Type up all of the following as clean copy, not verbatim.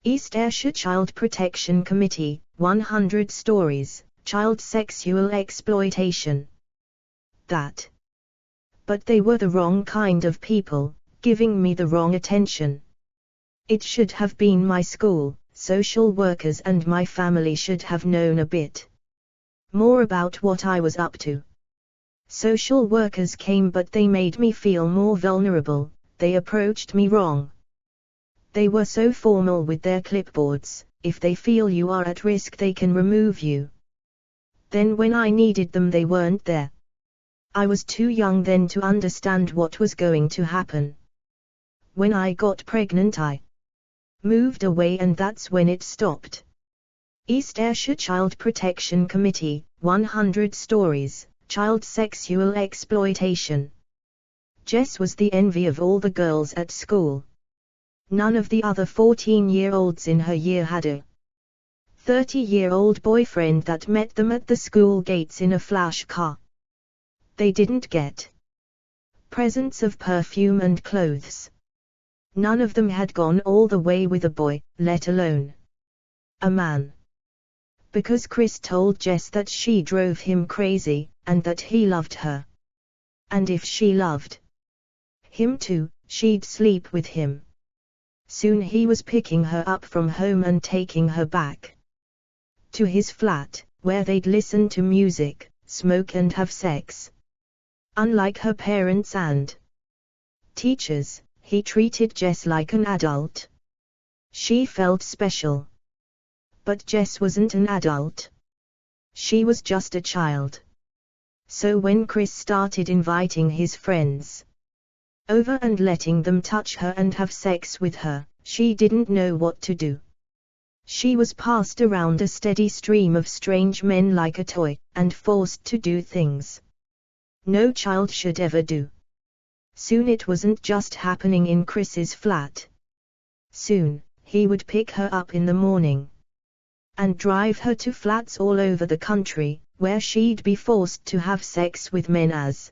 East Ayrshire Child Protection Committee, 100 Stories, Child Sexual Exploitation. That. But they were the wrong kind of people, giving me the wrong attention. It should have been my school, social workers and my family should have known a bit more about what I was up to. Social workers came but they made me feel more vulnerable, they approached me wrong. They were so formal with their clipboards, if they feel you are at risk they can remove you. Then when I needed them they weren't there. I was too young then to understand what was going to happen. When I got pregnant I moved away and that's when it stopped. East Ayrshire Child Protection Committee, 100 Stories, Child Sexual Exploitation. Jess was the envy of all the girls at school. None of the other 14-year-olds in her year had a 30-year-old boyfriend that met them at the school gates in a flash car. They didn't get presents of perfume and clothes. None of them had gone all the way with a boy, let alone a man. Because Chris told Jess that she drove him crazy, and that he loved her. And if she loved him too, she'd sleep with him. Soon he was picking her up from home and taking her back to his flat, where they'd listen to music, smoke and have sex. Unlike her parents and teachers, he treated Jess like an adult. She felt special. But Jess wasn't an adult. She was just a child. So when Chris started inviting his friends over and letting them touch her and have sex with her, she didn't know what to do. She was passed around a steady stream of strange men like a toy, and forced to do things no child should ever do. Soon it wasn't just happening in Chris's flat. Soon, he would pick her up in the morning and drive her to flats all over the country, where she'd be forced to have sex with men as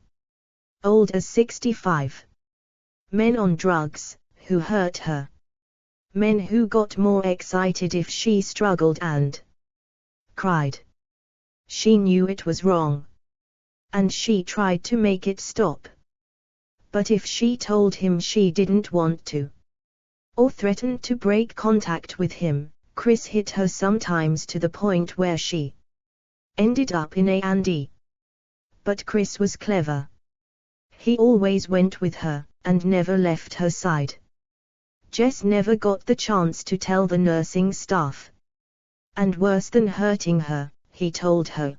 old as 65. Men on drugs, who hurt her. Men who got more excited if she struggled and cried. She knew it was wrong. And she tried to make it stop. But if she told him she didn't want to, or threatened to break contact with him, Chris hit her sometimes to the point where she ended up in A&E. But Chris was clever. He always went with her, and never left her side. Jess never got the chance to tell the nursing staff. And worse than hurting her, he told her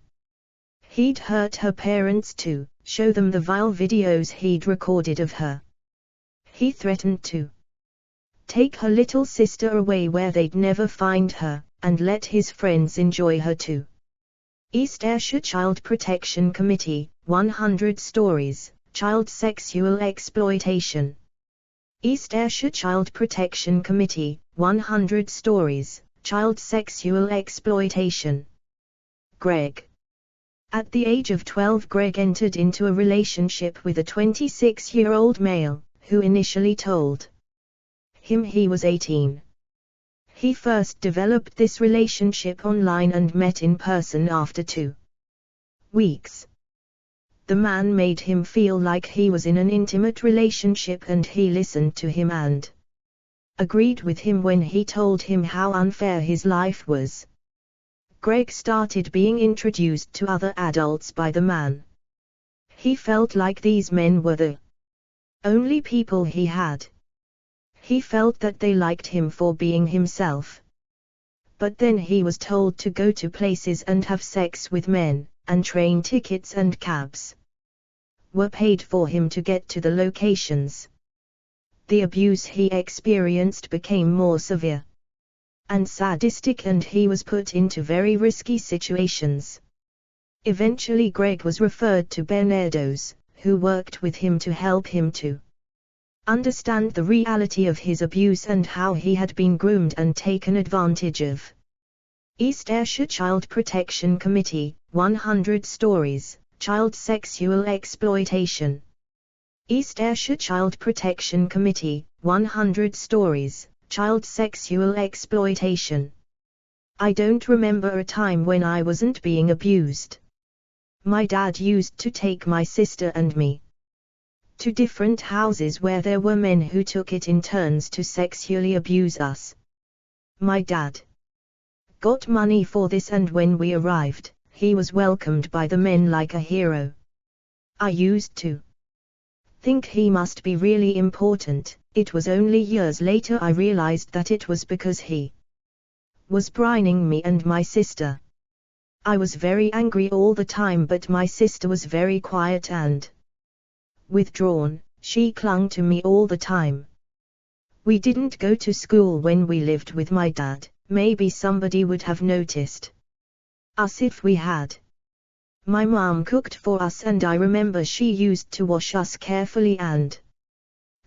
he'd hurt her parents too, show them the vile videos he'd recorded of her. He threatened to take her little sister away where they'd never find her, and let his friends enjoy her too. East Ayrshire Child Protection Committee, 100 Stories, Child Sexual Exploitation. East Ayrshire Child Protection Committee, 100 Stories, Child Sexual Exploitation. Greg. At the age of 12, Greg entered into a relationship with a 26-year-old male, who initially told him he was 18. He first developed this relationship online and met in person after 2 weeks. The man made him feel like he was in an intimate relationship and he listened to him and agreed with him when he told him how unfair his life was. Greg started being introduced to other adults by the man. He felt like these men were the only people he had. He felt that they liked him for being himself. But then he was told to go to places and have sex with men, and train tickets and cabs were paid for him to get to the locations. The abuse he experienced became more severe and sadistic, and he was put into very risky situations. Eventually Greg was referred to Bernardo's, who worked with him to help him to understand the reality of his abuse and how he had been groomed and taken advantage of. East Ayrshire Child Protection Committee, 100 Stories, Child Sexual Exploitation. East Ayrshire Child Protection Committee, 100 Stories, child sexual exploitation. I don't remember a time when I wasn't being abused. My dad used to take my sister and me to different houses where there were men who took it in turns to sexually abuse us. My dad got money for this, and when we arrived, he was welcomed by the men like a hero. I used to think he must be really important. It was only years later I realized that it was because he was brining me and my sister. I was very angry all the time, but my sister was very quiet and withdrawn. She clung to me all the time. We didn't go to school when we lived with my dad. Maybe somebody would have noticed us if we had. My mom cooked for us, and I remember she used to wash us carefully and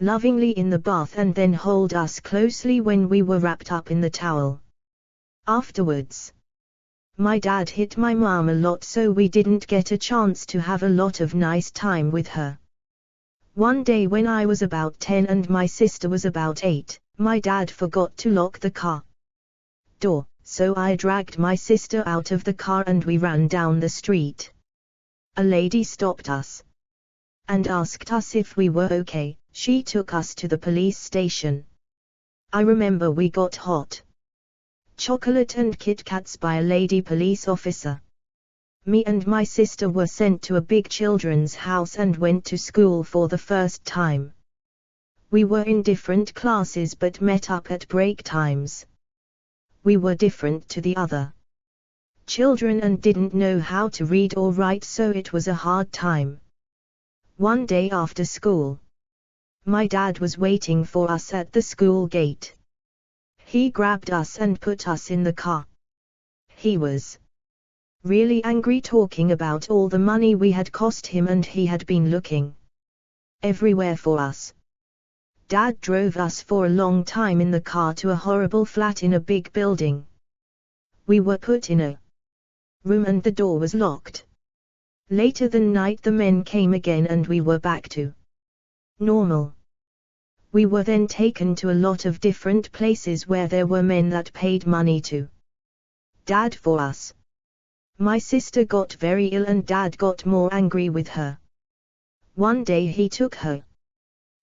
lovingly in the bath and then hold us closely when we were wrapped up in the towel. Afterwards, my dad hit my mom a lot, so we didn't get a chance to have a lot of nice time with her. One day when I was about 10 and my sister was about 8, my dad forgot to lock the car door, so I dragged my sister out of the car and we ran down the street. A lady stopped us and asked us if we were okay. She took us to the police station. I remember we got hot chocolate and Kit Kats by a lady police officer. Me and my sister were sent to a big children's house and went to school for the first time. We were in different classes but met up at break times. We were different to the other children and didn't know how to read or write, so it was a hard time. One day after school, my dad was waiting for us at the school gate. He grabbed us and put us in the car. He was really angry, talking about all the money we had cost him, and he had been looking everywhere for us. Dad drove us for a long time in the car to a horrible flat in a big building. We were put in a room and the door was locked. Later that night the men came again and we were back to normal. We were then taken to a lot of different places where there were men that paid money to Dad for us. My sister got very ill and Dad got more angry with her. One day he took her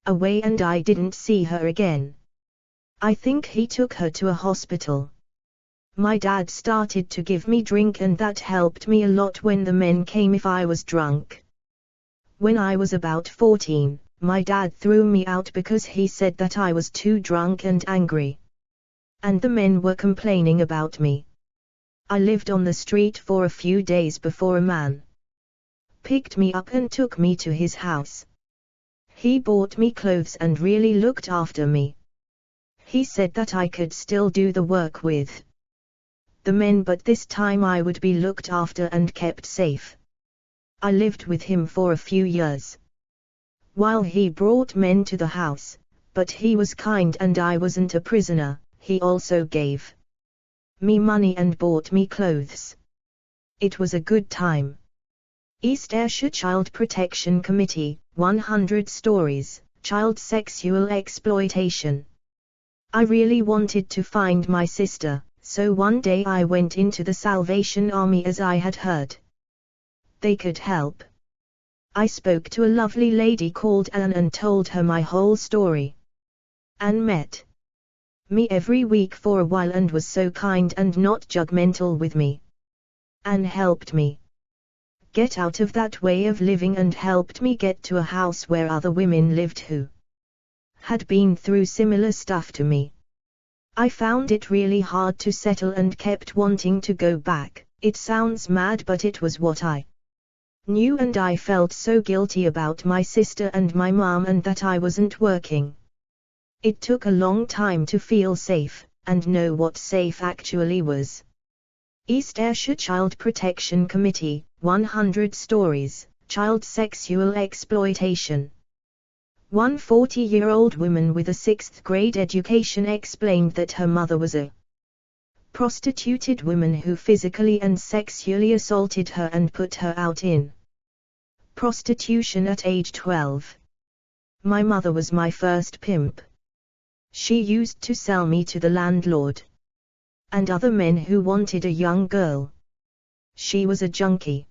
away and I didn't see her again. I think he took her to a hospital. My dad started to give me drink and that helped me a lot when the men came if I was drunk. When I was about 14, my dad threw me out because he said that I was too drunk and angry. And the men were complaining about me. I lived on the street for a few days before a man picked me up and took me to his house. He bought me clothes and really looked after me. He said that I could still do the work with the men, but this time I would be looked after and kept safe. I lived with him for a few years while he brought men to the house, but he was kind and I wasn't a prisoner. He also gave me money and bought me clothes. It was a good time. East Ayrshire Child Protection Committee, 100 stories, child sexual exploitation. I really wanted to find my sister, so one day I went into the Salvation Army as I had heard they could help. I spoke to a lovely lady called Anne and told her my whole story. Anne met me every week for a while and was so kind and not judgmental with me. Anne helped me get out of that way of living and helped me get to a house where other women lived who had been through similar stuff to me. I found it really hard to settle and kept wanting to go back. It sounds mad, but it was what I knew, and I felt so guilty about my sister and my mom and that I wasn't working. It took a long time to feel safe, and know what safe actually was. East Ayrshire Child Protection Committee, 100 stories, child sexual exploitation. One 40-year-old woman with a 6th grade education explained that her mother was a prostituted woman who physically and sexually assaulted her and put her out in prostitution at age 12. My mother was my first pimp. She used to sell me to the landlord and other men who wanted a young girl. She was a junkie.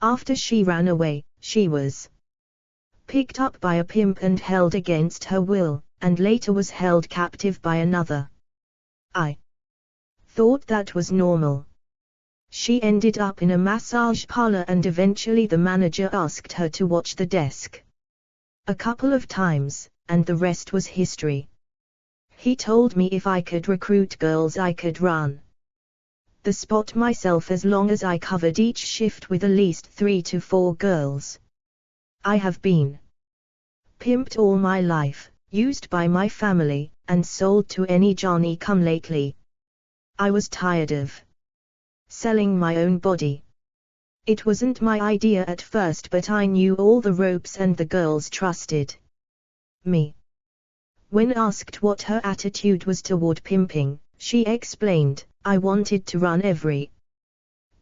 After she ran away, she was picked up by a pimp and held against her will, and later was held captive by another. I thought that was normal. She ended up in a massage parlor and eventually the manager asked her to watch the desk a couple of times, and the rest was history. He told me if I could recruit girls I could run the spot myself as long as I covered each shift with at least 3 to 4 girls. I have been pimped all my life, used by my family, and sold to any Johnny-come-lately. I was tired of selling my own body. It wasn't my idea at first, but I knew all the ropes and the girls trusted me. When asked what her attitude was toward pimping, she explained, I wanted to run every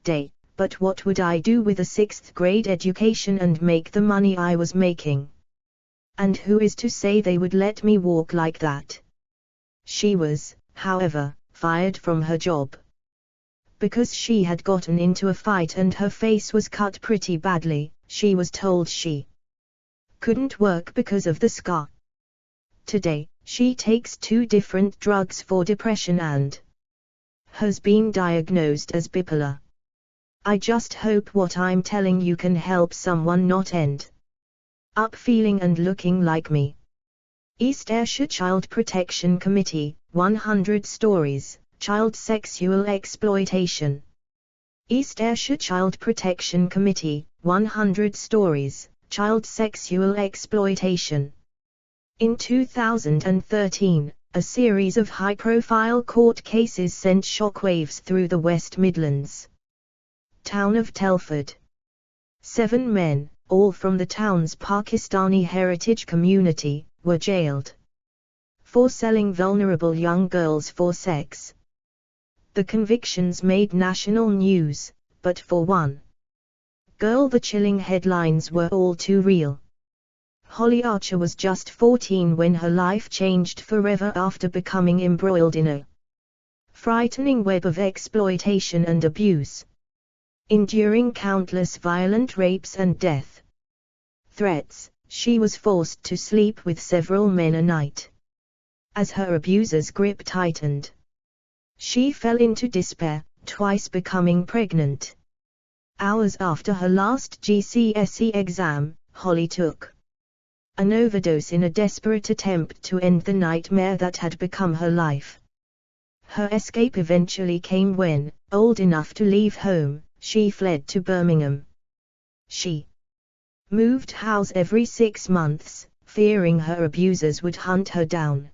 day, but what would I do with a 6th grade education and make the money I was making? And who is to say they would let me walk like that? She was, however, fired from her job because she had gotten into a fight and her face was cut pretty badly. She was told she couldn't work because of the scar. Today, she takes 2 different drugs for depression and has been diagnosed as bipolar. I just hope what I'm telling you can help someone not end up feeling and looking like me. East Ayrshire Child Protection Committee, 100 Stories, Child Sexual Exploitation. East Ayrshire Child Protection Committee, 100 Stories, Child Sexual Exploitation. In 2013, a series of high-profile court cases sent shockwaves through the West Midlands town of Telford. 7 men, all from the town's Pakistani heritage community, were jailed for selling vulnerable young girls for sex. The convictions made national news, but for one girl the chilling headlines were all too real. Holly Archer was just 14 when her life changed forever after becoming embroiled in a frightening web of exploitation and abuse. Enduring countless violent rapes and death threats, she was forced to sleep with several men a night. As her abuser's grip tightened, she fell into despair, twice becoming pregnant. Hours after her last GCSE exam, Holly took an overdose in a desperate attempt to end the nightmare that had become her life. Her escape eventually came when, old enough to leave home, she fled to Birmingham. She moved house every 6 months, fearing her abusers would hunt her down.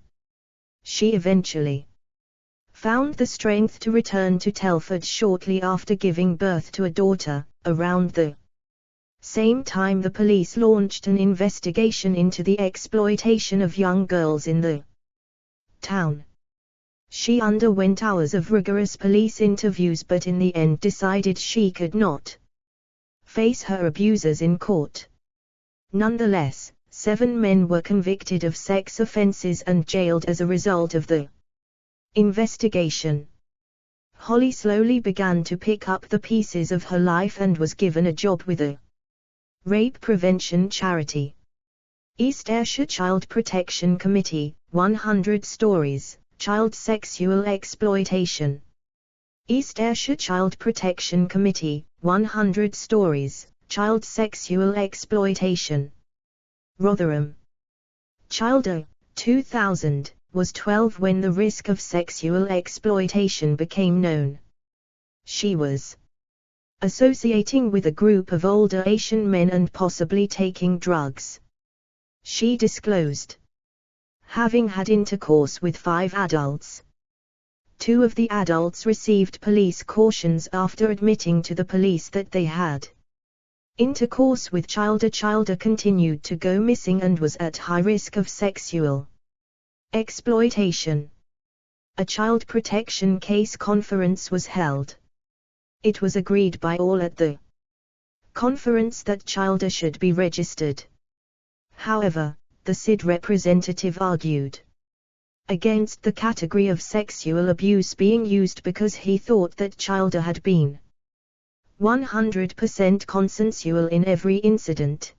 She eventually found the strength to return to Telford shortly after giving birth to a daughter. Around the same time the police launched an investigation into the exploitation of young girls in the town. She underwent hours of rigorous police interviews but in the end decided she could not face her abusers in court. Nonetheless, 7 men were convicted of sex offenses and jailed as a result of the investigation. Holly slowly began to pick up the pieces of her life and was given a job with a rape prevention charity. East Ayrshire Child Protection Committee, 100 Stories, Child Sexual Exploitation. East Ayrshire Child Protection Committee, 100 Stories, Child Sexual Exploitation. Rotherham. Childer, 2000, was 12 when the risk of sexual exploitation became known. She was associating with a group of older Asian men and possibly taking drugs. She disclosed having had intercourse with 5 adults. 2 of the adults received police cautions after admitting to the police that they had intercourse with Childer. Childer continued to go missing and was at high risk of sexual exploitation. A child protection case conference was held. It was agreed by all at the conference that Childer should be registered. However, the CSE representative argued against the category of sexual abuse being used because he thought that child had been 100% consensual in every incident.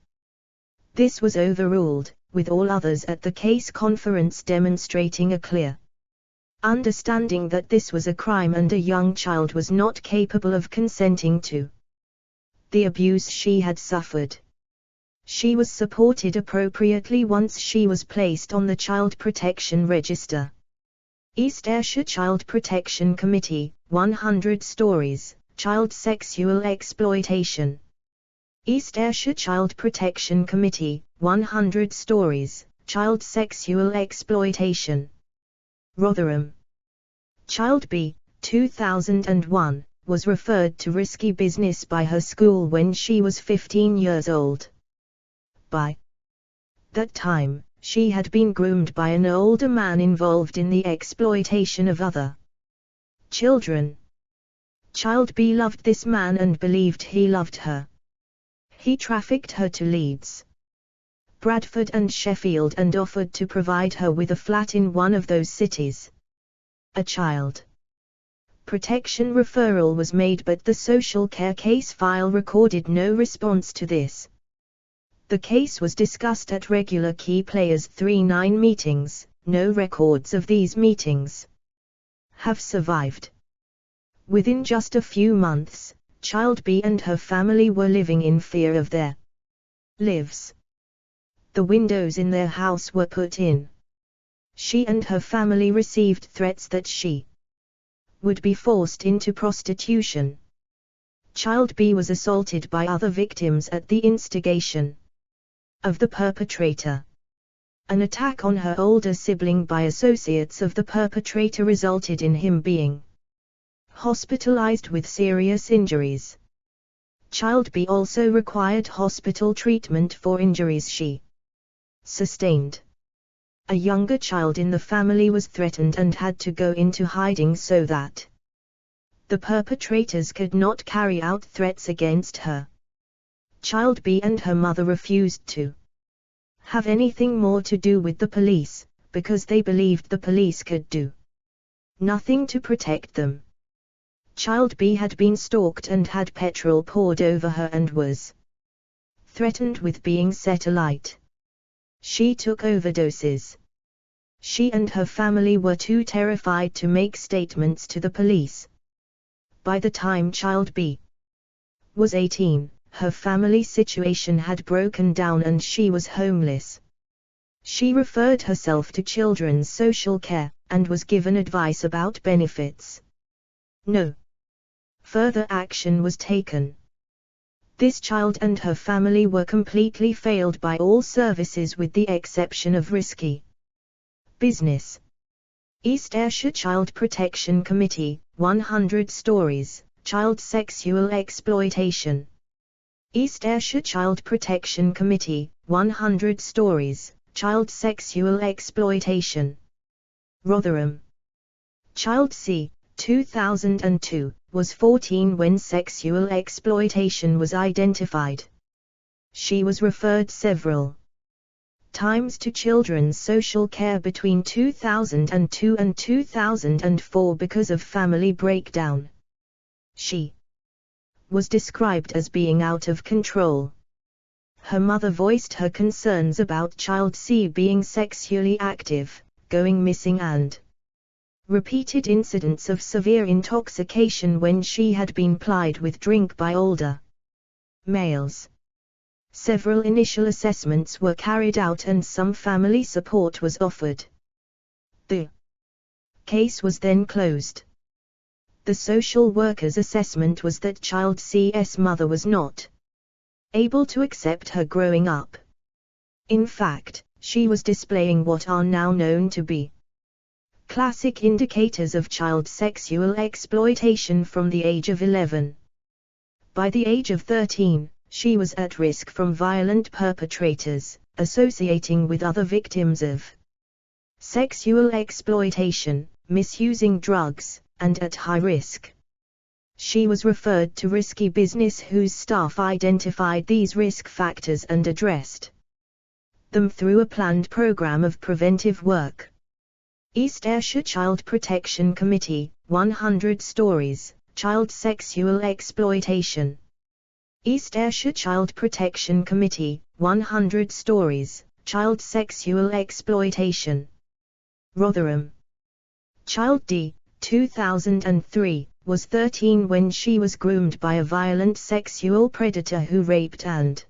This was overruled, with all others at the case conference demonstrating a clear understanding that this was a crime and a young child was not capable of consenting to the abuse she had suffered. She was supported appropriately once she was placed on the Child Protection Register. East Ayrshire Child Protection Committee, 100 Stories, Child Sexual Exploitation. East Ayrshire Child Protection Committee, 100 Stories, Child Sexual Exploitation. Rotherham. Child B, 2001, was referred to risky business by her school when she was 15 years old. By that time, she had been groomed by an older man involved in the exploitation of other children. Child B loved this man and believed he loved her. He trafficked her to Leeds, Bradford and Sheffield and offered to provide her with a flat in one of those cities. A child protection referral was made, but the social care case file recorded no response to this. The case was discussed at regular Key Players 3-9 meetings. No records of these meetings have survived. Within just a few months, Child B and her family were living in fear of their lives. The windows in their house were put in. She and her family received threats that she would be forced into prostitution. Child B was assaulted by other victims at the instigation of the perpetrator. An attack on her older sibling by associates of the perpetrator resulted in him being hospitalized with serious injuries. Child B also required hospital treatment for injuries she sustained. A younger child in the family was threatened and had to go into hiding so that the perpetrators could not carry out threats against her. Child B and her mother refused to have anything more to do with the police, because they believed the police could do nothing to protect them. Child B had been stalked and had petrol poured over her and was threatened with being set alight. She took overdoses. She and her family were too terrified to make statements to the police. By the time Child B was 18, her family situation had broken down and she was homeless. She referred herself to children's social care, and was given advice about benefits. No further action was taken. This child and her family were completely failed by all services with the exception of risky business. East Ayrshire Child Protection Committee, 100 Stories, Child Sexual Exploitation. East Ayrshire Child Protection Committee, 100 Stories, Child Sexual Exploitation. Rotherham. Child C, 2002, was 14 when sexual exploitation was identified. She was referred several times to children's social care between 2002 and 2004 because of family breakdown. She was described as being out of control. Her mother voiced her concerns about Child C being sexually active, going missing and repeated incidents of severe intoxication when she had been plied with drink by older males. Several initial assessments were carried out and some family support was offered. The case was then closed. The social worker's assessment was that Child C's mother was not able to accept her growing up. In fact, she was displaying what are now known to be classic indicators of child sexual exploitation from the age of 11. By the age of 13, she was at risk from violent perpetrators, associating with other victims of sexual exploitation, misusing drugs, and at high risk. She was referred to risky business whose staff identified these risk factors and addressed them through a planned program of preventive work. East Ayrshire Child Protection Committee, 100 Stories, Child Sexual Exploitation. East Ayrshire Child Protection Committee, 100 Stories, Child Sexual Exploitation. Rotherham. Child D, 2003, was 13 when she was groomed by a violent sexual predator who raped and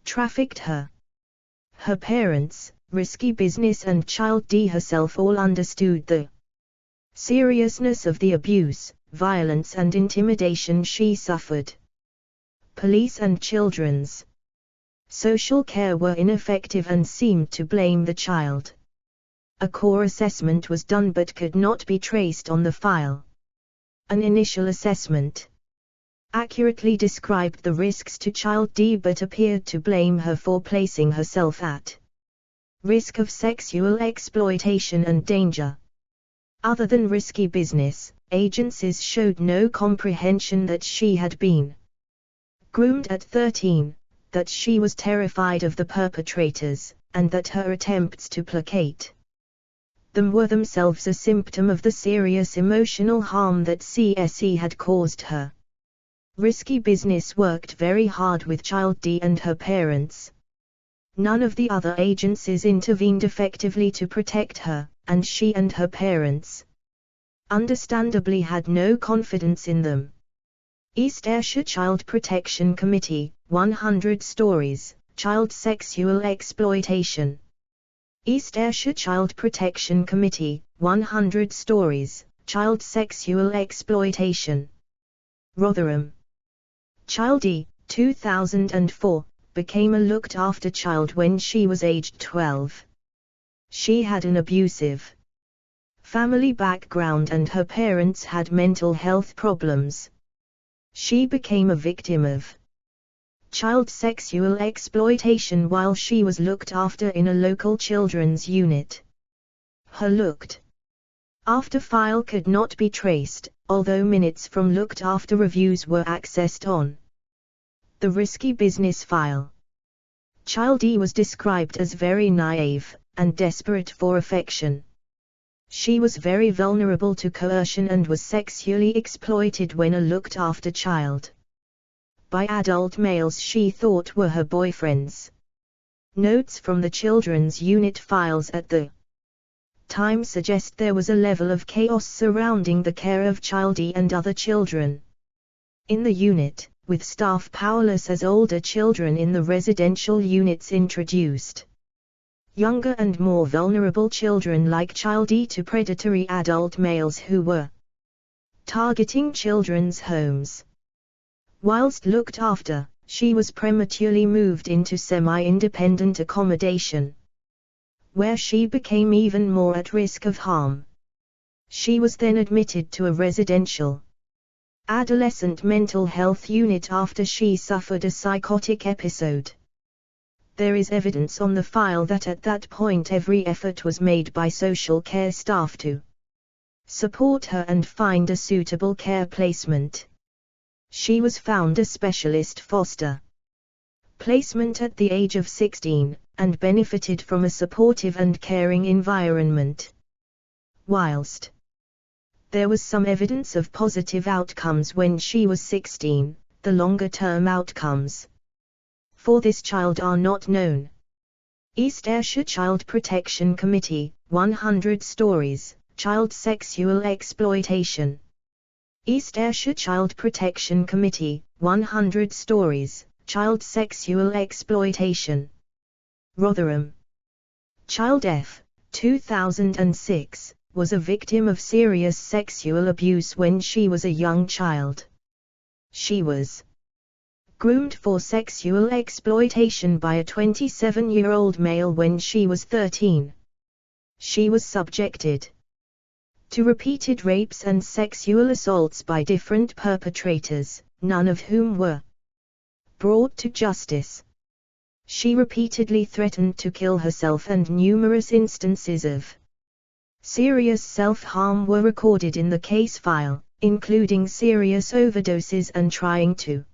trafficked her. Her parents, Risky Business and Child D herself all understood the seriousness of the abuse, violence and intimidation she suffered. Police and children's social care were ineffective and seemed to blame the child. A core assessment was done but could not be traced on the file. An initial assessment accurately described the risks to Child D but appeared to blame her for placing herself at risk of sexual exploitation and danger. Other than Risky Business, agencies showed no comprehension that she had been groomed at 13, that she was terrified of the perpetrators, and that her attempts to placate them were themselves a symptom of the serious emotional harm that CSE had caused her. Risky Business worked very hard with Child D and her parents. None of the other agencies intervened effectively to protect her, and she and her parents understandably had no confidence in them. East Ayrshire Child Protection Committee, 100 Stories, Child Sexual Exploitation. East Ayrshire Child Protection Committee, 100 Stories, Child Sexual Exploitation. Rotherham. Child D, 2004, became a looked-after child when she was aged 12. She had an abusive family background and her parents had mental health problems. She became a victim of child sexual exploitation while she was looked after in a local children's unit. Her looked after file could not be traced, although minutes from looked after reviews were accessed on the Risky Business file. Child D was described as very naive and desperate for affection. She was very vulnerable to coercion and was sexually exploited when a looked-after child by adult males she thought were her boyfriends. Notes from the children's unit files at the time suggest there was a level of chaos surrounding the care of Child D and other children in the unit, with staff powerless as older children in the residential units introduced younger and more vulnerable children like Child D to predatory adult males who were targeting children's homes. Whilst looked after, she was prematurely moved into semi-independent accommodation, where she became even more at risk of harm. She was then admitted to a residential adolescent mental health unit after she suffered a psychotic episode. There is evidence on the file that at that point every effort was made by social care staff to support her and find a suitable care placement. She was found a specialist foster placement at the age of 16, and benefited from a supportive and caring environment. Whilst there was some evidence of positive outcomes when she was 16, the longer-term outcomes for this child are not known. East Ayrshire Child Protection Committee, 100 Stories, Child Sexual Exploitation. East Ayrshire Child Protection Committee, 100 Stories, Child Sexual Exploitation. Rotherham. Child F, 2006, was a victim of serious sexual abuse when she was a young child. She was groomed for sexual exploitation by a 27-year-old male when she was 13. She was subjected to repeated rapes and sexual assaults by different perpetrators, none of whom were brought to justice. She repeatedly threatened to kill herself and numerous instances of serious self-harm were recorded in the case file, including serious overdoses and trying to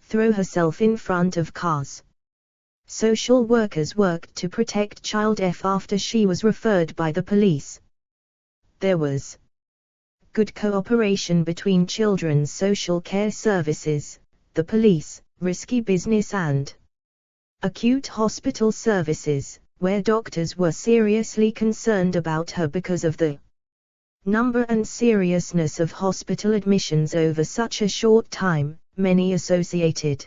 throw herself in front of cars. Social workers worked to protect child F after she was referred by the police. There was good cooperation between children's social care services, the police, risky business and acute hospital services, where doctors were seriously concerned about her because of the number and seriousness of hospital admissions over such a short time, many associated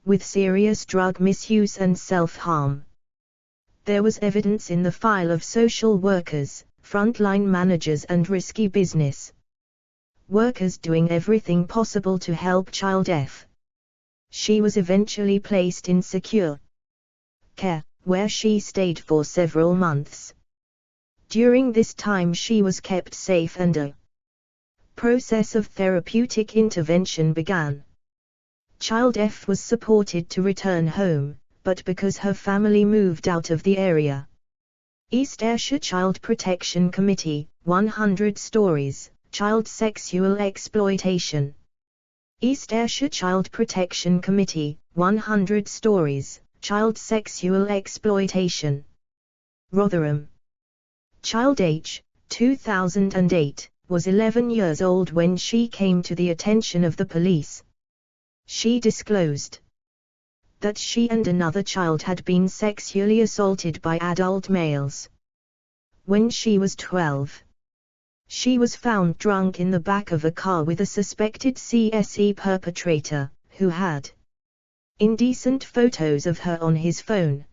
with serious drug misuse and self-harm. There was evidence in the file of social workers, frontline managers and risky business workers doing everything possible to help child F. She was eventually placed in secure care, where she stayed for several months. During this time she was kept safe and a process of therapeutic intervention began. Child F was supported to return home, but because her family moved out of the area. East Ayrshire Child Protection Committee, 100 Stories, Child Sexual Exploitation. East Ayrshire Child Protection Committee, 100 Stories, Child Sexual Exploitation. Rotherham. Child H, 2008, was 11 years old when she came to the attention of the police. She disclosed that she and another child had been sexually assaulted by adult males. When she was 12, she was found drunk in the back of a car with a suspected CSE perpetrator, who had indecent photos of her on his phone.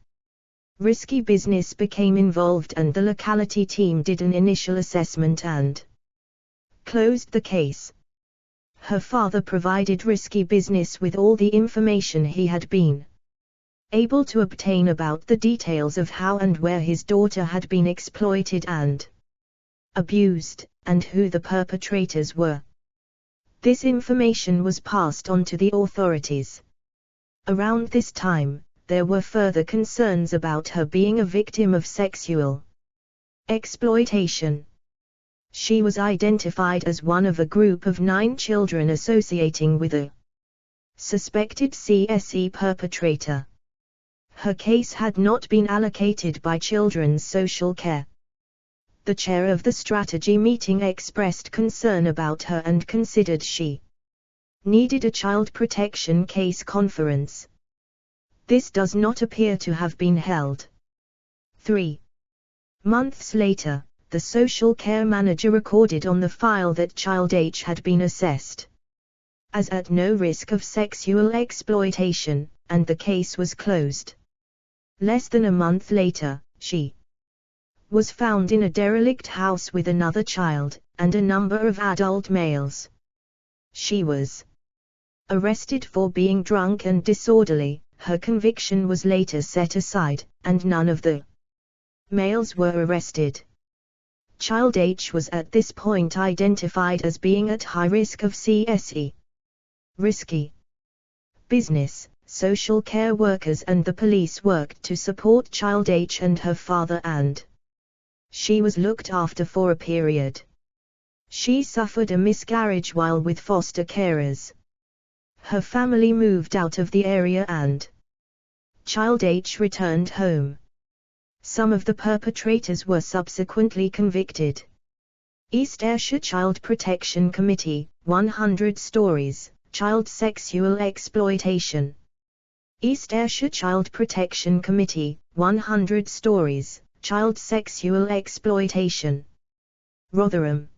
Risky business became involved and the locality team did an initial assessment and closed the case. Her father provided risky business with all the information he had been able to obtain about the details of how and where his daughter had been exploited and abused, and who the perpetrators were. This information was passed on to the authorities. Around this time, there were further concerns about her being a victim of sexual exploitation. She was identified as one of a group of 9 children associating with a suspected CSE perpetrator. Her case had not been allocated by Children's Social Care. The chair of the strategy meeting expressed concern about her and considered she needed a child protection case conference. This does not appear to have been held. 3 months later, the social care manager recorded on the file that child H had been assessed as at no risk of sexual exploitation, and the case was closed. Less than a month later, she was found in a derelict house with another child, and a number of adult males. She was arrested for being drunk and disorderly. Her conviction was later set aside, and none of the males were arrested. Child H was at this point identified as being at high risk of CSE. Risky business, social care workers and the police worked to support Child H and her father, and she was looked after for a period. She suffered a miscarriage while with foster carers. Her family moved out of the area and Child H returned home. Some of the perpetrators were subsequently convicted. East Ayrshire Child Protection Committee, 100 Stories, Child Sexual Exploitation. East Ayrshire Child Protection Committee, 100 Stories, Child Sexual Exploitation. Rotherham.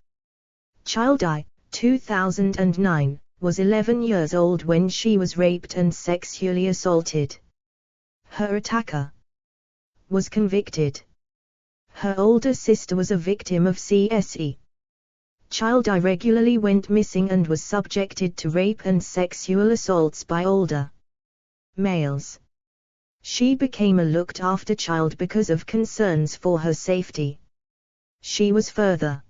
Child I, 2009, was 11 years old when she was raped and sexually assaulted. Her attacker was convicted. Her older sister was a victim of CSE. Child I regularly went missing and was subjected to rape and sexual assaults by older males. She became a looked-after child because of concerns for her safety. She was further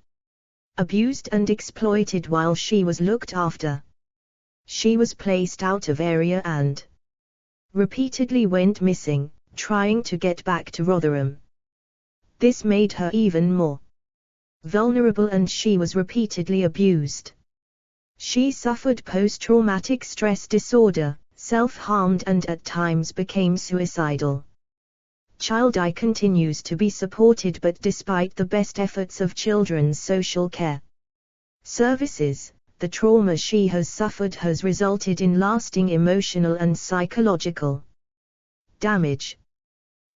abused and exploited while she was looked after. She was placed out of area and repeatedly went missing, trying to get back to Rotherham. This made her even more vulnerable and she was repeatedly abused. She suffered post-traumatic stress disorder, self-harmed and at times became suicidal. Child I continues to be supported, but despite the best efforts of children's social care services, the trauma she has suffered has resulted in lasting emotional and psychological damage.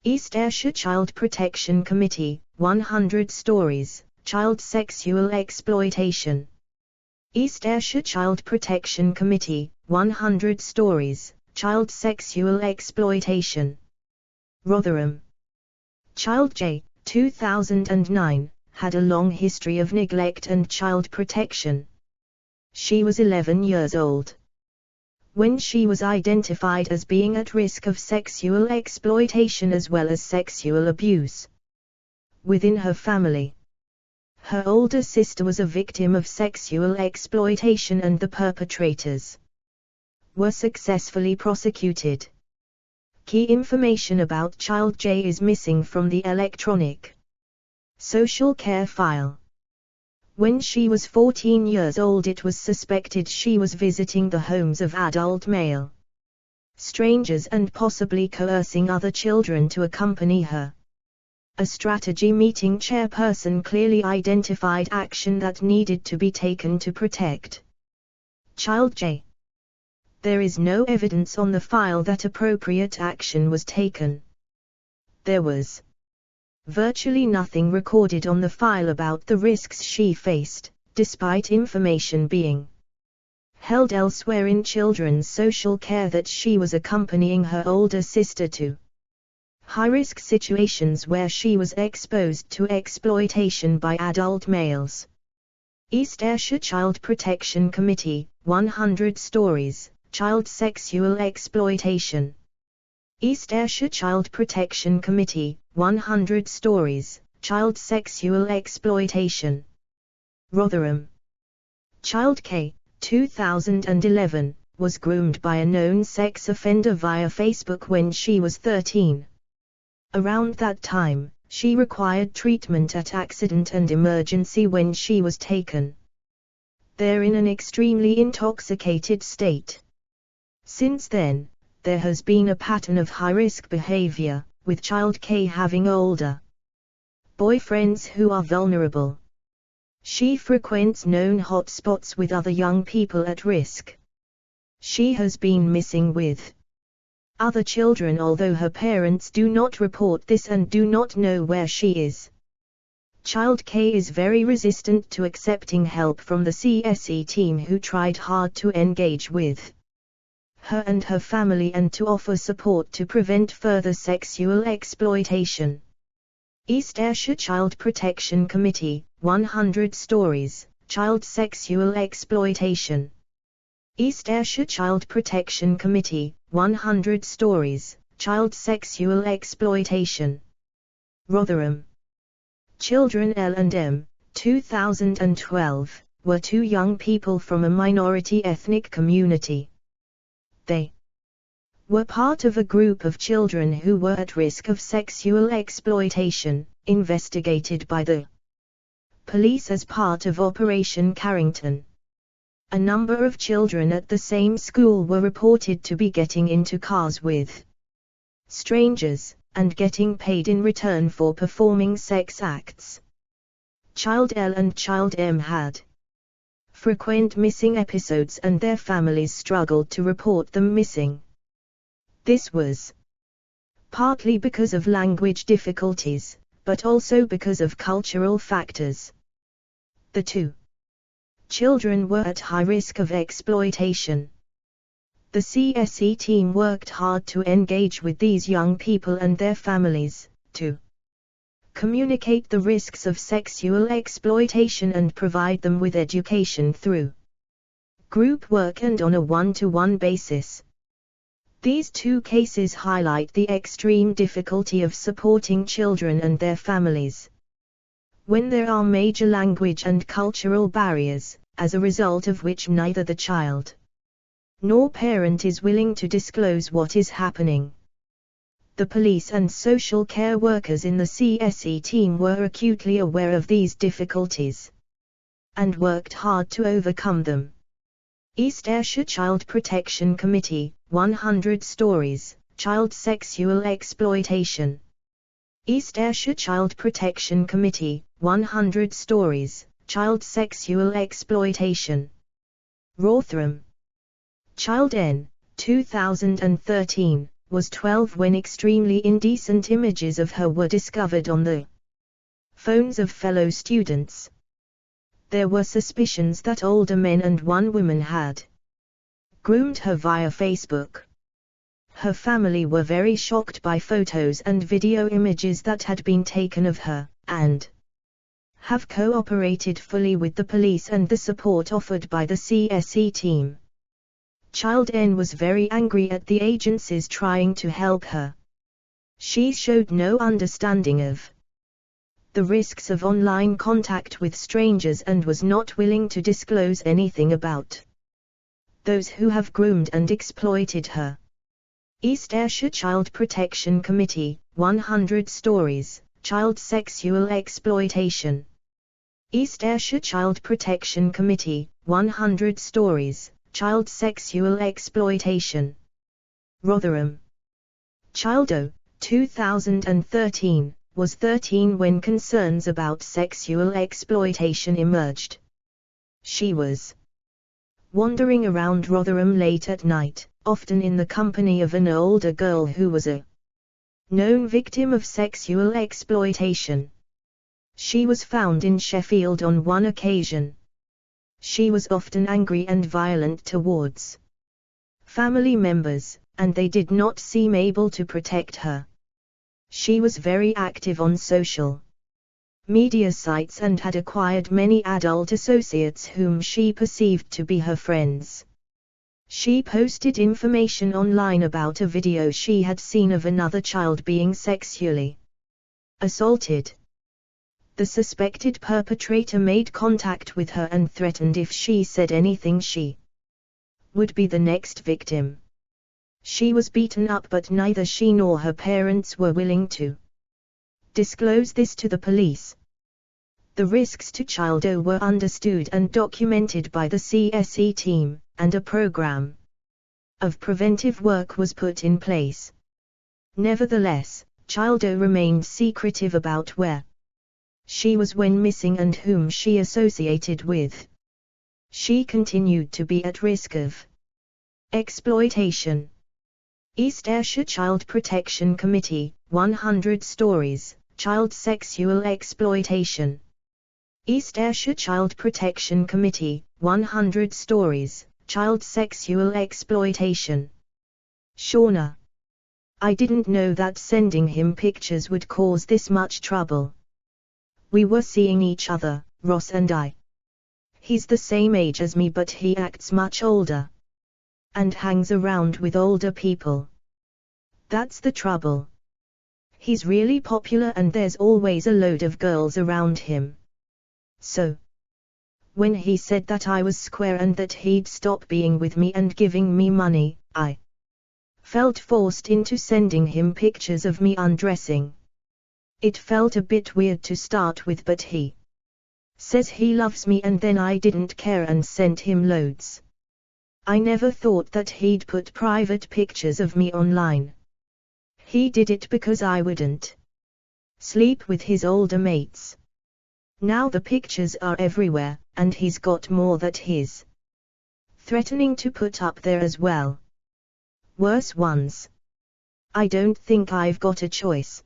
East Ayrshire Child Protection Committee, 100 Stories, Child Sexual Exploitation. East Ayrshire Child Protection Committee, 100 Stories, Child Sexual Exploitation. Rotherham. Child J, 2009, had a long history of neglect and child protection. She was 11 years old when she was identified as being at risk of sexual exploitation as well as sexual abuse within her family. Her older sister was a victim of sexual exploitation and the perpetrators were successfully prosecuted. Key information about Child J is missing from the electronic social care file. When she was 14 years old, it was suspected she was visiting the homes of adult male strangers and possibly coercing other children to accompany her. A strategy meeting chairperson clearly identified action that needed to be taken to protect Child J. There is no evidence on the file that appropriate action was taken. There was virtually nothing recorded on the file about the risks she faced, despite information being held elsewhere in children's social care that she was accompanying her older sister to high-risk situations where she was exposed to exploitation by adult males. East Ayrshire Child Protection Committee, 100 Stories, Child Sexual Exploitation. East Ayrshire Child Protection Committee, 100 Stories, Child Sexual Exploitation. Rotherham. Child K, 2011, was groomed by a known sex offender via Facebook when she was 13. Around that time, she required treatment at accident and emergency when she was taken there in an extremely intoxicated state. Since then, there has been a pattern of high-risk behavior, with Child K having older boyfriends who are vulnerable. She frequents known hotspots with other young people at risk. She has been missing with other children, although her parents do not report this and do not know where she is. Child K is very resistant to accepting help from the CSE team, who tried hard to engage with her and her family and to offer support to prevent further sexual exploitation. East Ayrshire Child Protection Committee, 100 Stories, Child Sexual Exploitation. East Ayrshire Child Protection Committee, 100 Stories, Child Sexual Exploitation. Rotherham. Children L and M, 2012, were two young people from a minority ethnic community. They were part of a group of children who were at risk of sexual exploitation, investigated by the police as part of Operation Carrington. A number of children at the same school were reported to be getting into cars with strangers, and getting paid in return for performing sex acts. Child L and Child M had frequent missing episodes and their families struggled to report them missing. This was partly because of language difficulties, but also because of cultural factors. The two children were at high risk of exploitation. The CSE team worked hard to engage with these young people and their families, to communicate the risks of sexual exploitation and provide them with education through group work and on a one-to-one basis. These two cases highlight the extreme difficulty of supporting children and their families when there are major language and cultural barriers, as a result of which neither the child nor parent is willing to disclose what is happening. The police and social care workers in the CSE team were acutely aware of these difficulties and worked hard to overcome them. East Ayrshire Child Protection Committee, 100 Stories, Child Sexual Exploitation. East Ayrshire Child Protection Committee, 100 Stories, Child Sexual Exploitation. Rotherham. Child N, 2013, was 12 when extremely indecent images of her were discovered on the phones of fellow students. There were suspicions that older men and one woman had groomed her via Facebook. Her family were very shocked by photos and video images that had been taken of her, and have cooperated fully with the police and the support offered by the CSE team. Child N was very angry at the agencies trying to help her. She showed no understanding of the risks of online contact with strangers and was not willing to disclose anything about those who have groomed and exploited her. East Ayrshire Child Protection Committee, 100 Stories, Child Sexual Exploitation. East Ayrshire Child Protection Committee, 100 Stories, Child Sexual Exploitation. Rotherham. Child O, 2013, was 13 when concerns about sexual exploitation emerged. She was wandering around Rotherham late at night, often in the company of an older girl who was a known victim of sexual exploitation. She was found in Sheffield on one occasion. She was often angry and violent towards family members, and they did not seem able to protect her. She was very active on social media sites and had acquired many adult associates whom she perceived to be her friends. She posted information online about a video she had seen of another child being sexually assaulted. The suspected perpetrator made contact with her and threatened if she said anything she would be the next victim. She was beaten up, but neither she nor her parents were willing to disclose this to the police. The risks to Child O were understood and documented by the CSE team, and a program of preventive work was put in place. Nevertheless, Child O remained secretive about where she was when missing and whom she associated with. She continued to be at risk of exploitation. East Ayrshire Child Protection Committee, 100 Stories, Child Sexual Exploitation. East Ayrshire Child Protection Committee, 100 Stories, Child Sexual Exploitation. Shauna. I didn't know that sending him pictures would cause this much trouble. We were seeing each other, Ross and I. He's the same age as me, but he acts much older and hangs around with older people. That's the trouble. He's really popular and there's always a load of girls around him. So, when he said that I was square and that he'd stop being with me and giving me money, I felt forced into sending him pictures of me undressing. It felt a bit weird to start with, but he says he loves me and then I didn't care and sent him loads. I never thought that he'd put private pictures of me online. He did it because I wouldn't sleep with his older mates. Now the pictures are everywhere, and he's got more that he's threatening to put up there as well. Worse ones. I don't think I've got a choice.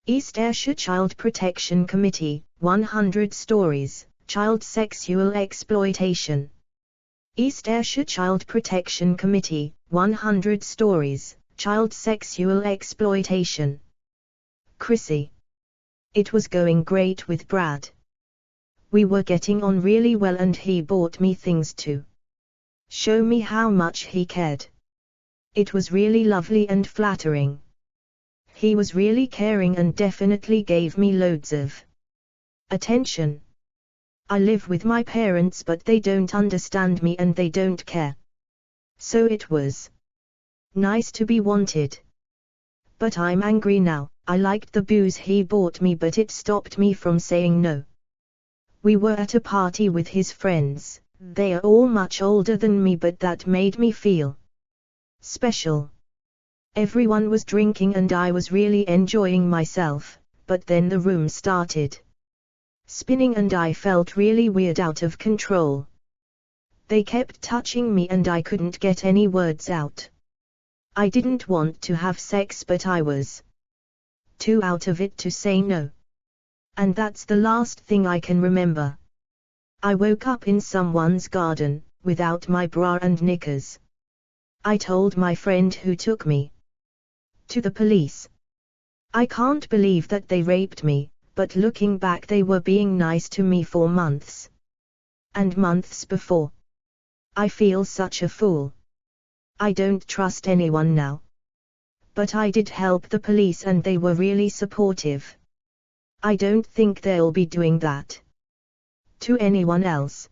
East Ayrshire Child Protection Committee, 100 Stories, Child Sexual Exploitation. East Ayrshire Child Protection Committee, 100 Stories, Child Sexual Exploitation. Chrissy. It was going great with Brad. We were getting on really well and he bought me things to show me how much he cared. It was really lovely and flattering. He was really caring and definitely gave me loads of attention. I live with my parents, but they don't understand me and they don't care. So it was nice to be wanted. But I'm angry now. I liked the booze he bought me, but it stopped me from saying no. We were at a party with his friends, They are all much older than me, but that made me feel special. Everyone was drinking and I was really enjoying myself, but then the room started spinning and I felt really weird, out of control. They kept touching me and I couldn't get any words out. I didn't want to have sex, but I was too out of it to say no. And that's the last thing I can remember. I woke up in someone's garden, without my bra and knickers. I told my friend, who took me to the police. I can't believe that they raped me, but looking back they were being nice to me for months and months before. I feel such a fool. I don't trust anyone now. But I did help the police and they were really supportive. I don't think they'll be doing that to anyone else.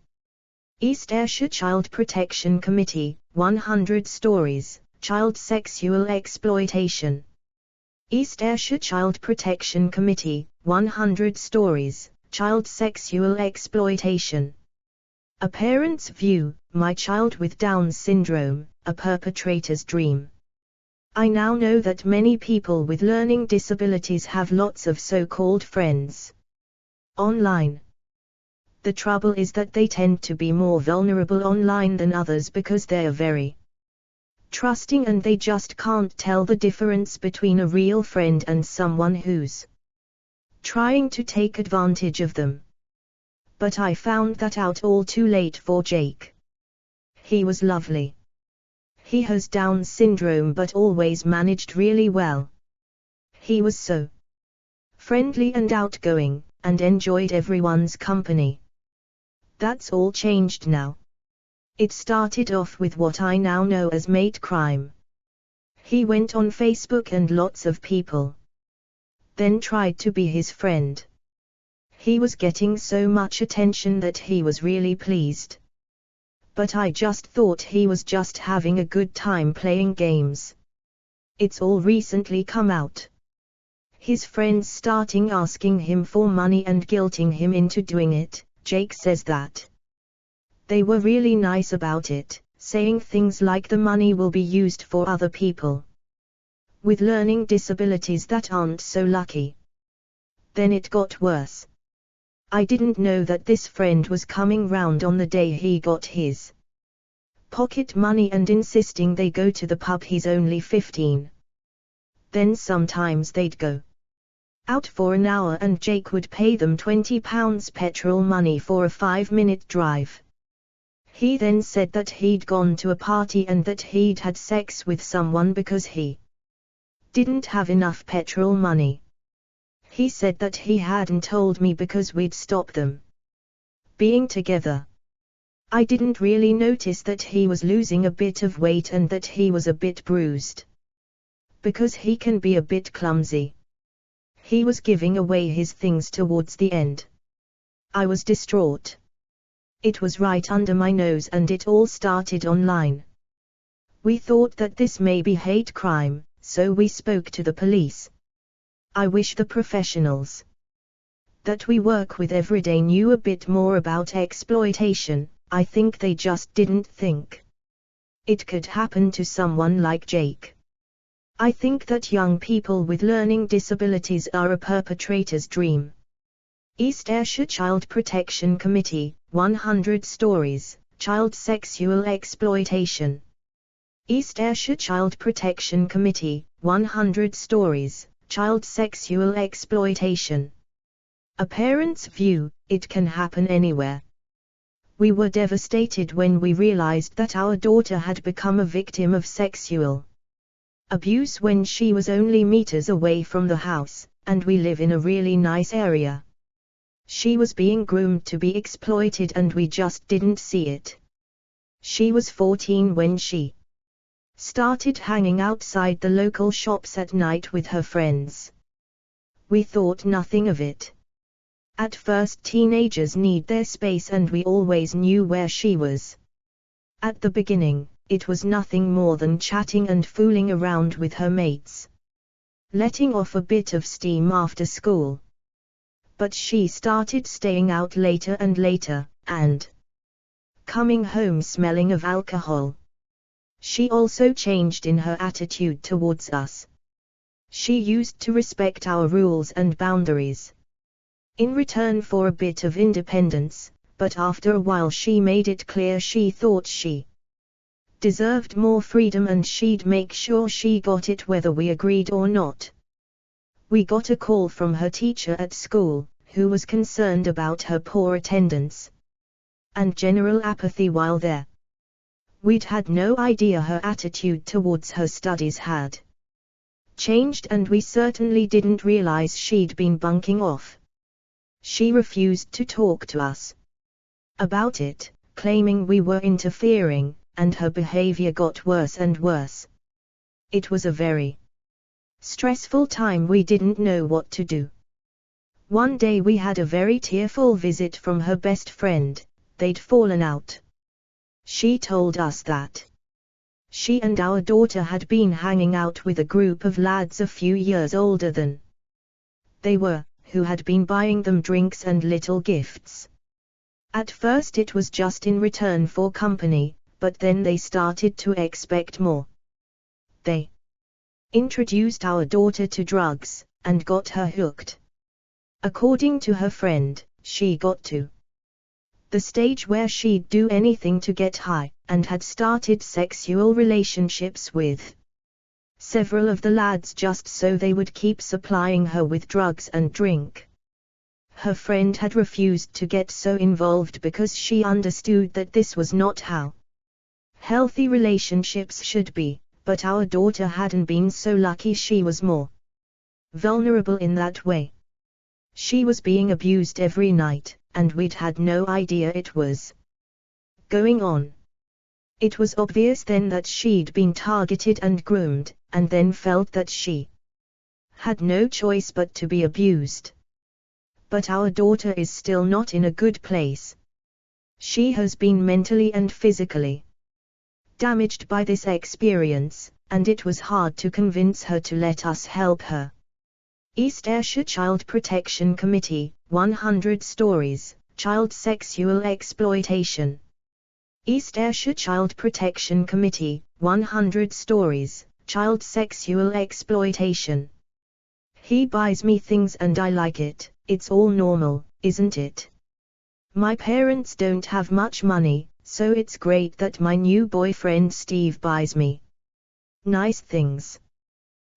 East Ayrshire Child Protection Committee, 100 Stories, Child Sexual Exploitation. East Ayrshire Child Protection Committee, 100 Stories, Child Sexual Exploitation. A Parent's View, My Child with Down Syndrome, a Perpetrator's Dream. I now know that many people with learning disabilities have lots of so-called friends online. The trouble is that they tend to be more vulnerable online than others because they are very trusting and they just can't tell the difference between a real friend and someone who's trying to take advantage of them. But I found that out all too late for Jake. He was lovely. He has Down syndrome but always managed really well. He was so friendly and outgoing, and enjoyed everyone's company. That's all changed now. It started off with what I now know as mate crime. He went on Facebook and lots of people then tried to be his friend. He was getting so much attention that he was really pleased. But I just thought he was just having a good time playing games. It's all recently come out. His friends starting asking him for money and guilting him into doing it. Jake says that they were really nice about it, saying things like the money will be used for other people with learning disabilities that aren't so lucky. Then it got worse. I didn't know that this friend was coming round on the day he got his pocket money and insisting they go to the pub. He's only 15. Then sometimes they'd go out for an hour and Jake would pay them £20 petrol money for a 5-minute drive. He then said that he'd gone to a party and that he'd had sex with someone because he didn't have enough petrol money. He said that he hadn't told me because we'd stopped them being together. I didn't really notice that he was losing a bit of weight and that he was a bit bruised, because he can be a bit clumsy. He was giving away his things towards the end. I was distraught. It was right under my nose and it all started online. We thought that this may be hate crime, so we spoke to the police. I wish the professionals that we work with every day knew a bit more about exploitation. I think they just didn't think it could happen to someone like Jake. I think that young people with learning disabilities are a perpetrator's dream. East Ayrshire Child Protection Committee, 100 Stories, Child Sexual Exploitation. East Ayrshire Child Protection Committee, 100 Stories, Child Sexual Exploitation. A Parent's View, It Can Happen Anywhere. We were devastated when we realized that our daughter had become a victim of sexual abuse when she was only meters away from the house, and we live in a really nice area. She was being groomed to be exploited and we just didn't see it. She was 14 when she started hanging outside the local shops at night with her friends. We thought nothing of it. At first, teenagers need their space and we always knew where she was. At the beginning, it was nothing more than chatting and fooling around with her mates, letting off a bit of steam after school. But she started staying out later and later, and coming home smelling of alcohol. She also changed in her attitude towards us. She used to respect our rules and boundaries in return for a bit of independence, but after a while she made it clear she thought she deserved more freedom and she'd make sure she got it whether we agreed or not. We got a call from her teacher at school, who was concerned about her poor attendance and general apathy while there. We'd had no idea her attitude towards her studies had changed, and we certainly didn't realize she'd been bunking off. She refused to talk to us about it, claiming we were interfering, and her behavior got worse and worse. It was a very stressful time. We didn't know what to do. One day we had a very tearful visit from her best friend. They'd fallen out. She told us that she and our daughter had been hanging out with a group of lads a few years older than they were, who had been buying them drinks and little gifts. At first it was just in return for company, but then they started to expect more. They introduced our daughter to drugs, and got her hooked. According to her friend, she got to the stage where she'd do anything to get high, and had started sexual relationships with several of the lads just so they would keep supplying her with drugs and drink. Her friend had refused to get so involved because she understood that this was not how healthy relationships should be, but our daughter hadn't been so lucky. She was more vulnerable in that way. She was being abused every night, and we'd had no idea it was going on. It was obvious then that she'd been targeted and groomed, and then felt that she had no choice but to be abused. But our daughter is still not in a good place. She has been mentally and physically damaged by this experience, and it was hard to convince her to let us help her. East Ayrshire Child Protection Committee, 100 Stories, Child Sexual Exploitation. East Ayrshire Child Protection Committee, 100 Stories, Child Sexual Exploitation. He buys me things and I like it, it's all normal, isn't it? My parents don't have much money, so it's great that my new boyfriend Steve buys me nice things.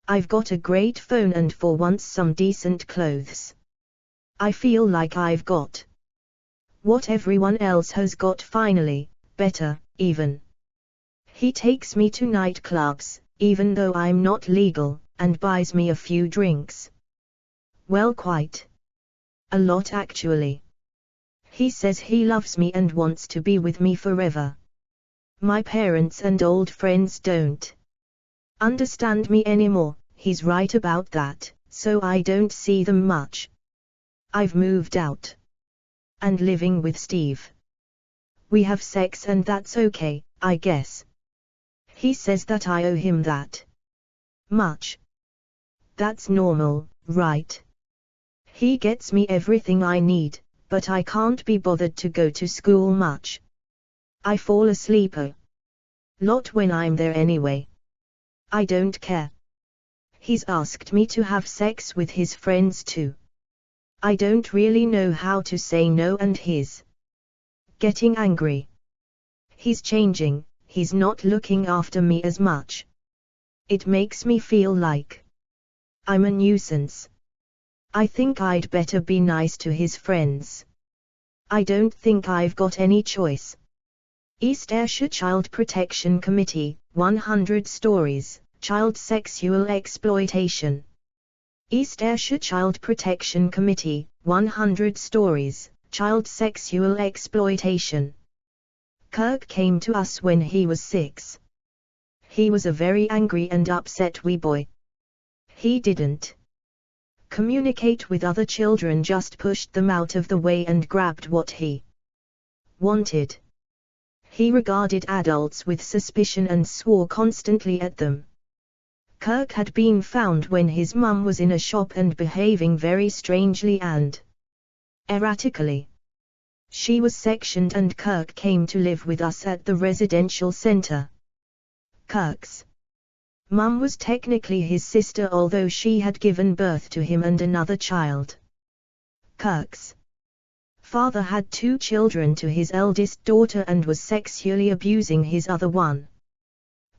I've got a great phone and for once some decent clothes. I feel like I've got what everyone else has got, finally, better, even. He takes me to nightclubs, even though I'm not legal, and buys me a few drinks. Well, quite a lot actually. He says he loves me and wants to be with me forever. My parents and old friends don't understand me anymore. He's right about that, so I don't see them much. I've moved out and living with Steve. We have sex and that's okay, I guess. He says that I owe him that much. That's normal, right? He gets me everything I need, but I can't be bothered to go to school much. I fall asleep a lot when I'm there anyway. I don't care. He's asked me to have sex with his friends too. I don't really know how to say no, and he's getting angry. He's changing, he's not looking after me as much. It makes me feel like I'm a nuisance. I think I'd better be nice to his friends. I don't think I've got any choice. East Ayrshire Child Protection Committee, 100 Stories, Child Sexual Exploitation. East Ayrshire Child Protection Committee, 100 Stories, Child Sexual Exploitation. Kirk came to us when he was 6. He was a very angry and upset wee boy. He didn't communicate with other children, just pushed them out of the way and grabbed what he wanted. He regarded adults with suspicion and swore constantly at them. Kirk had been found when his mum was in a shop and behaving very strangely and erratically. She was sectioned and Kirk came to live with us at the residential center. Kirk's mum was technically his sister, although she had given birth to him and another child. Kirk's father had 2 children to his eldest daughter and was sexually abusing his other one.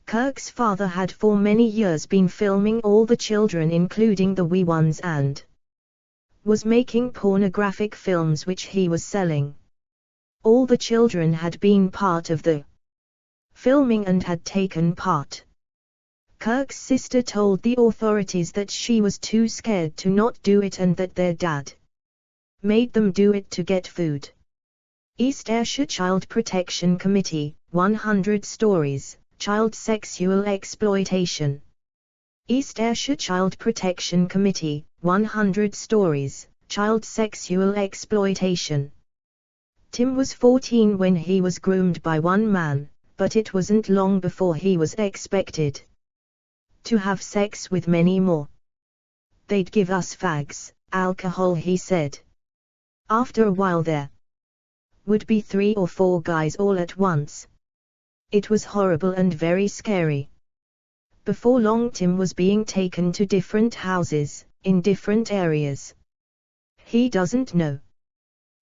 Kirk's father had for many years been filming all the children, including the wee ones, and was making pornographic films which he was selling. All the children had been part of the filming and had taken part. Kirk's sister told the authorities that she was too scared to not do it and that their dad made them do it to get food. East Ayrshire Child Protection Committee, 100 Stories, Child Sexual Exploitation. East Ayrshire Child Protection Committee, 100 Stories, Child Sexual Exploitation. Tim was 14 when he was groomed by one man, but it wasn't long before he was expected to have sex with many more. They'd give us fags, alcohol, he said. After a while there would be 3 or 4 guys all at once. It was horrible and very scary. Before long Tim was being taken to different houses, in different areas. He doesn't know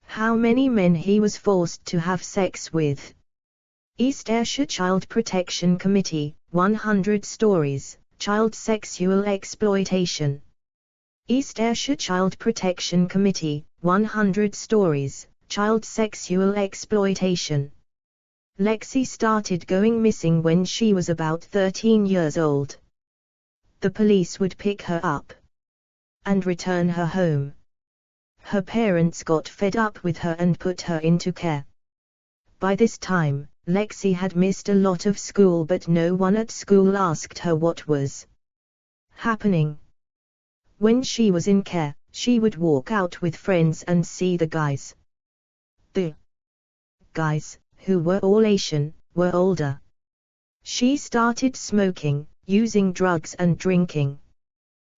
how many men he was forced to have sex with. East Ayrshire Child Protection Committee, 100 Stories, Child Sexual Exploitation. East Ayrshire Child Protection Committee, 100 Stories, Child Sexual Exploitation. Lexi started going missing when she was about 13 years old. The police would pick her up and return her home. Her parents got fed up with her and put her into care. By this time, Lexi had missed a lot of school, but no one at school asked her what was happening. When she was in care, she would walk out with friends and see the guys. The guys, who were all Asian, were older. She started smoking, using drugs and drinking.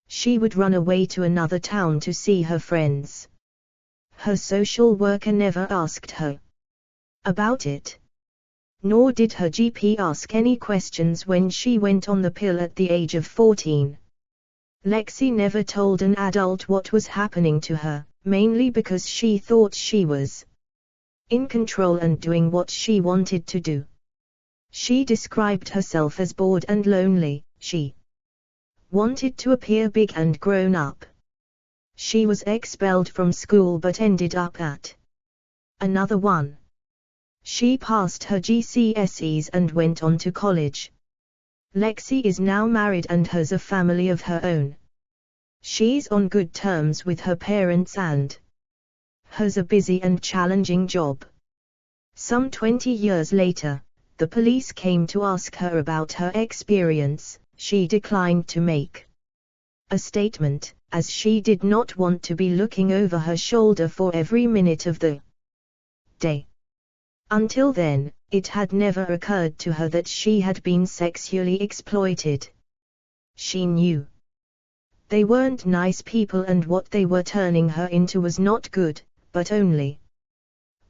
She would run away to another town to see her friends. Her social worker never asked her about it. Nor did her GP ask any questions when she went on the pill at the age of 14. Lexi never told an adult what was happening to her, mainly because she thought she was in control and doing what she wanted to do. She described herself as bored and lonely. She wanted to appear big and grown up. She was expelled from school but ended up at another one. She passed her GCSEs and went on to college. Lexi is now married and has a family of her own. She's on good terms with her parents and has a busy and challenging job. Some 20 years later, the police came to ask her about her experience. She declined to make a statement, as she did not want to be looking over her shoulder for every minute of the day. Until then, it had never occurred to her that she had been sexually exploited. She knew they weren't nice people and what they were turning her into was not good, but only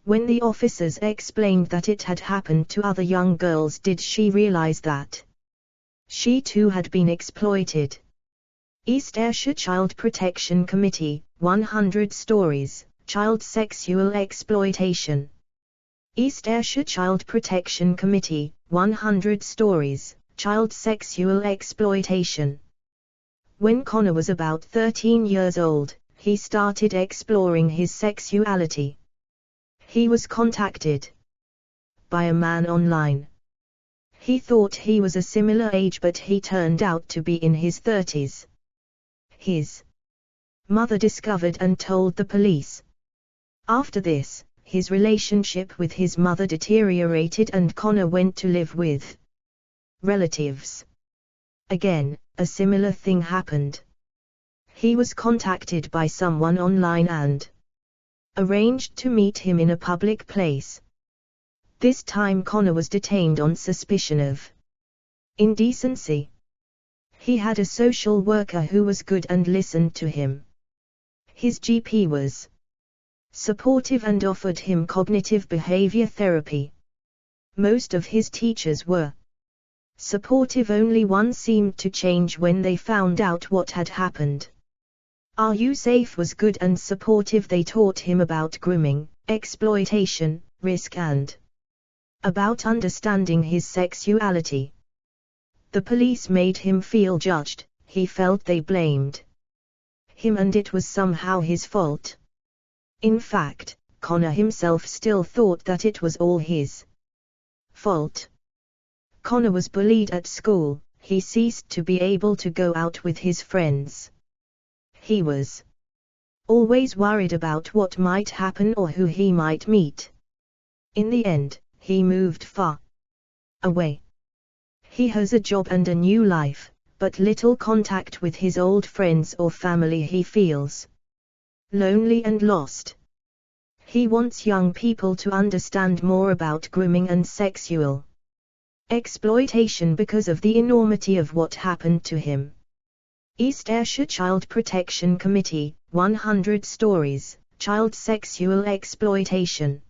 when the officers explained that it had happened to other young girls did she realize that she too had been exploited. East Ayrshire Child Protection Committee, 100 Stories, Child Sexual Exploitation. East Ayrshire Child Protection Committee, 100 Stories, Child Sexual Exploitation. When Connor was about 13 years old, he started exploring his sexuality. He was contacted by a man online. He thought he was a similar age, but he turned out to be in his 30s. His mother discovered and told the police. After this, his relationship with his mother deteriorated and Connor went to live with relatives. Again, a similar thing happened. He was contacted by someone online and arranged to meet him in a public place. This time Connor was detained on suspicion of indecency. He had a social worker who was good and listened to him. His GP was supportive and offered him cognitive behavior therapy. Most of his teachers were supportive. Only one seemed to change when they found out what had happened. Are You Safe was good and supportive. They taught him about grooming, exploitation, risk and about understanding his sexuality. The police made him feel judged. He felt they blamed him and it was somehow his fault. In fact, Connor himself still thought that it was all his fault. Connor was bullied at school. He ceased to be able to go out with his friends. He was always worried about what might happen or who he might meet. In the end, he moved far away. He has a job and a new life, but little contact with his old friends or family. He feels lonely and lost. He wants young people to understand more about grooming and sexual exploitation because of the enormity of what happened to him. East Ayrshire Child Protection Committee, 100 Stories, Child Sexual Exploitation.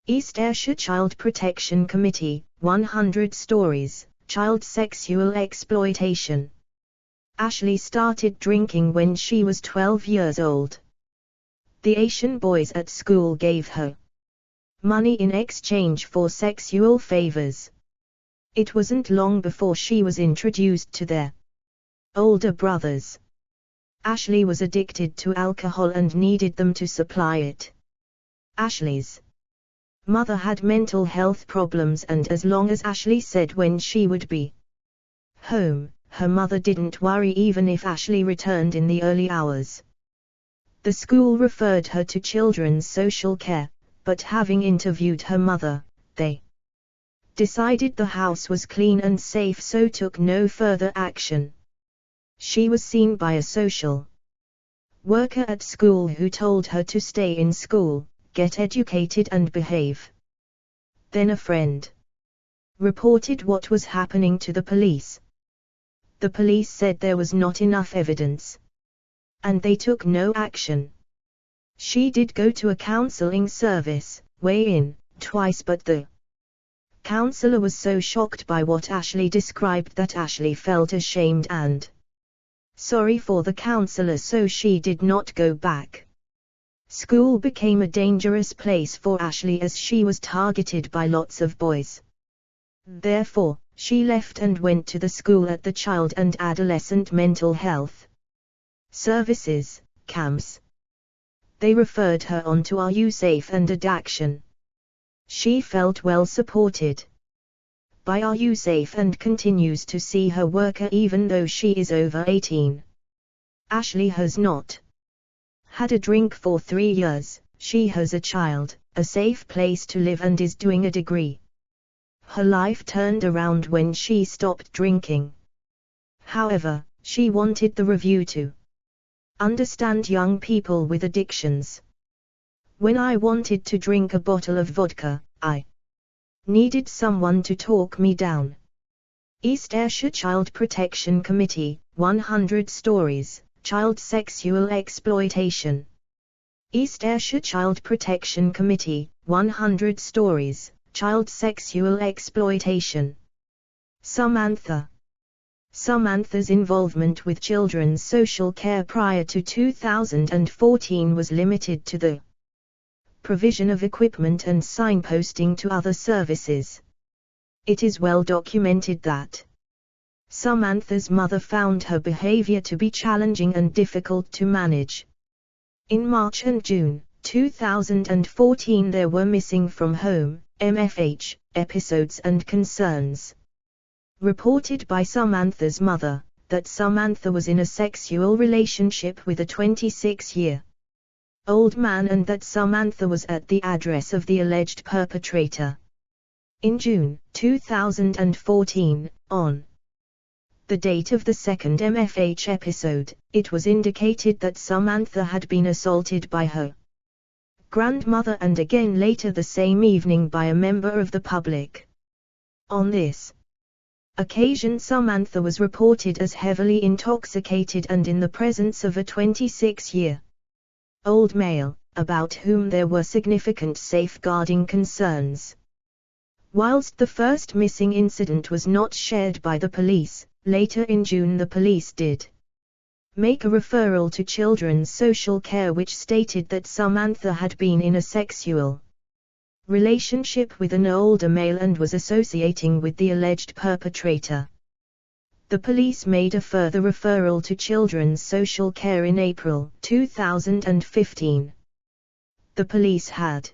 East Ayrshire Child Protection Committee, 100 Stories, Child Sexual Exploitation. Ashley started drinking when she was 12 years old. The Asian boys at school gave her money in exchange for sexual favors. It wasn't long before she was introduced to their older brothers. Ashley was addicted to alcohol and needed them to supply it. Ashley's mother had mental health problems and as long as Ashley said when she would be home, her mother didn't worry even if Ashley returned in the early hours. The school referred her to children's social care, but having interviewed her mother, they decided the house was clean and safe, so took no further action. She was seen by a social worker at school who told her to stay in school, get educated and behave. Then a friend reported what was happening to the police. The police said there was not enough evidence, and they took no action. She did go to a counseling service, weigh in, twice, but the counselor was so shocked by what Ashley described that Ashley felt ashamed and sorry for the counselor, so she did not go back. School became a dangerous place for Ashley as she was targeted by lots of boys. Therefore, she left and went to the school at the Child and Adolescent Mental Health Services, CAMS. They referred her on to Are You Safe and Addiction. She felt well supported by Are You Safe and continues to see her worker even though she is over 18. Ashley has not had a drink for 3 years, she has a child, a safe place to live and is doing a degree. Her life turned around when she stopped drinking. However, she wanted the review to understand young people with addictions. When I wanted to drink a bottle of vodka, I needed someone to talk me down. East Ayrshire Child Protection Committee, 100 Stories, Child Sexual Exploitation. East Ayrshire Child Protection Committee, 100 Stories, Child Sexual Exploitation. Samantha. Samantha's involvement with children's social care prior to 2014 was limited to the provision of equipment and signposting to other services. It is well documented that Samantha's mother found her behavior to be challenging and difficult to manage. In March and June 2014 there were missing from home, MFH, episodes and concerns reported by Samantha's mother, that Samantha was in a sexual relationship with a 26-year-old man and that Samantha was at the address of the alleged perpetrator. In June 2014, on the date of the second MFH episode, it was indicated that Samantha had been assaulted by her grandmother and again later the same evening by a member of the public. On this occasion Samantha was reported as heavily intoxicated and in the presence of a 26-year-old male, about whom there were significant safeguarding concerns. Whilst the first missing incident was not shared by the police, later in June the police did make a referral to Children's Social Care which stated that Samantha had been in a sexual relationship with an older male and was associating with the alleged perpetrator. The police made a further referral to Children's Social Care in April 2015. The police had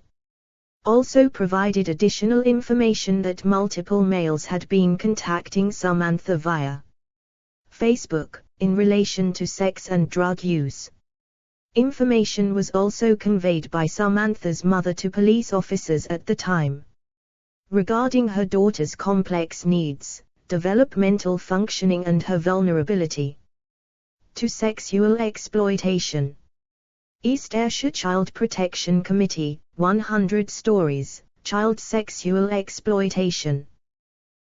also provided additional information that multiple males had been contacting Samantha via Facebook, in relation to sex and drug use. Information was also conveyed by Samantha's mother to police officers at the time regarding her daughter's complex needs, developmental functioning and her vulnerability to sexual exploitation. East Ayrshire Child Protection Committee, 100 Stories, Child Sexual Exploitation.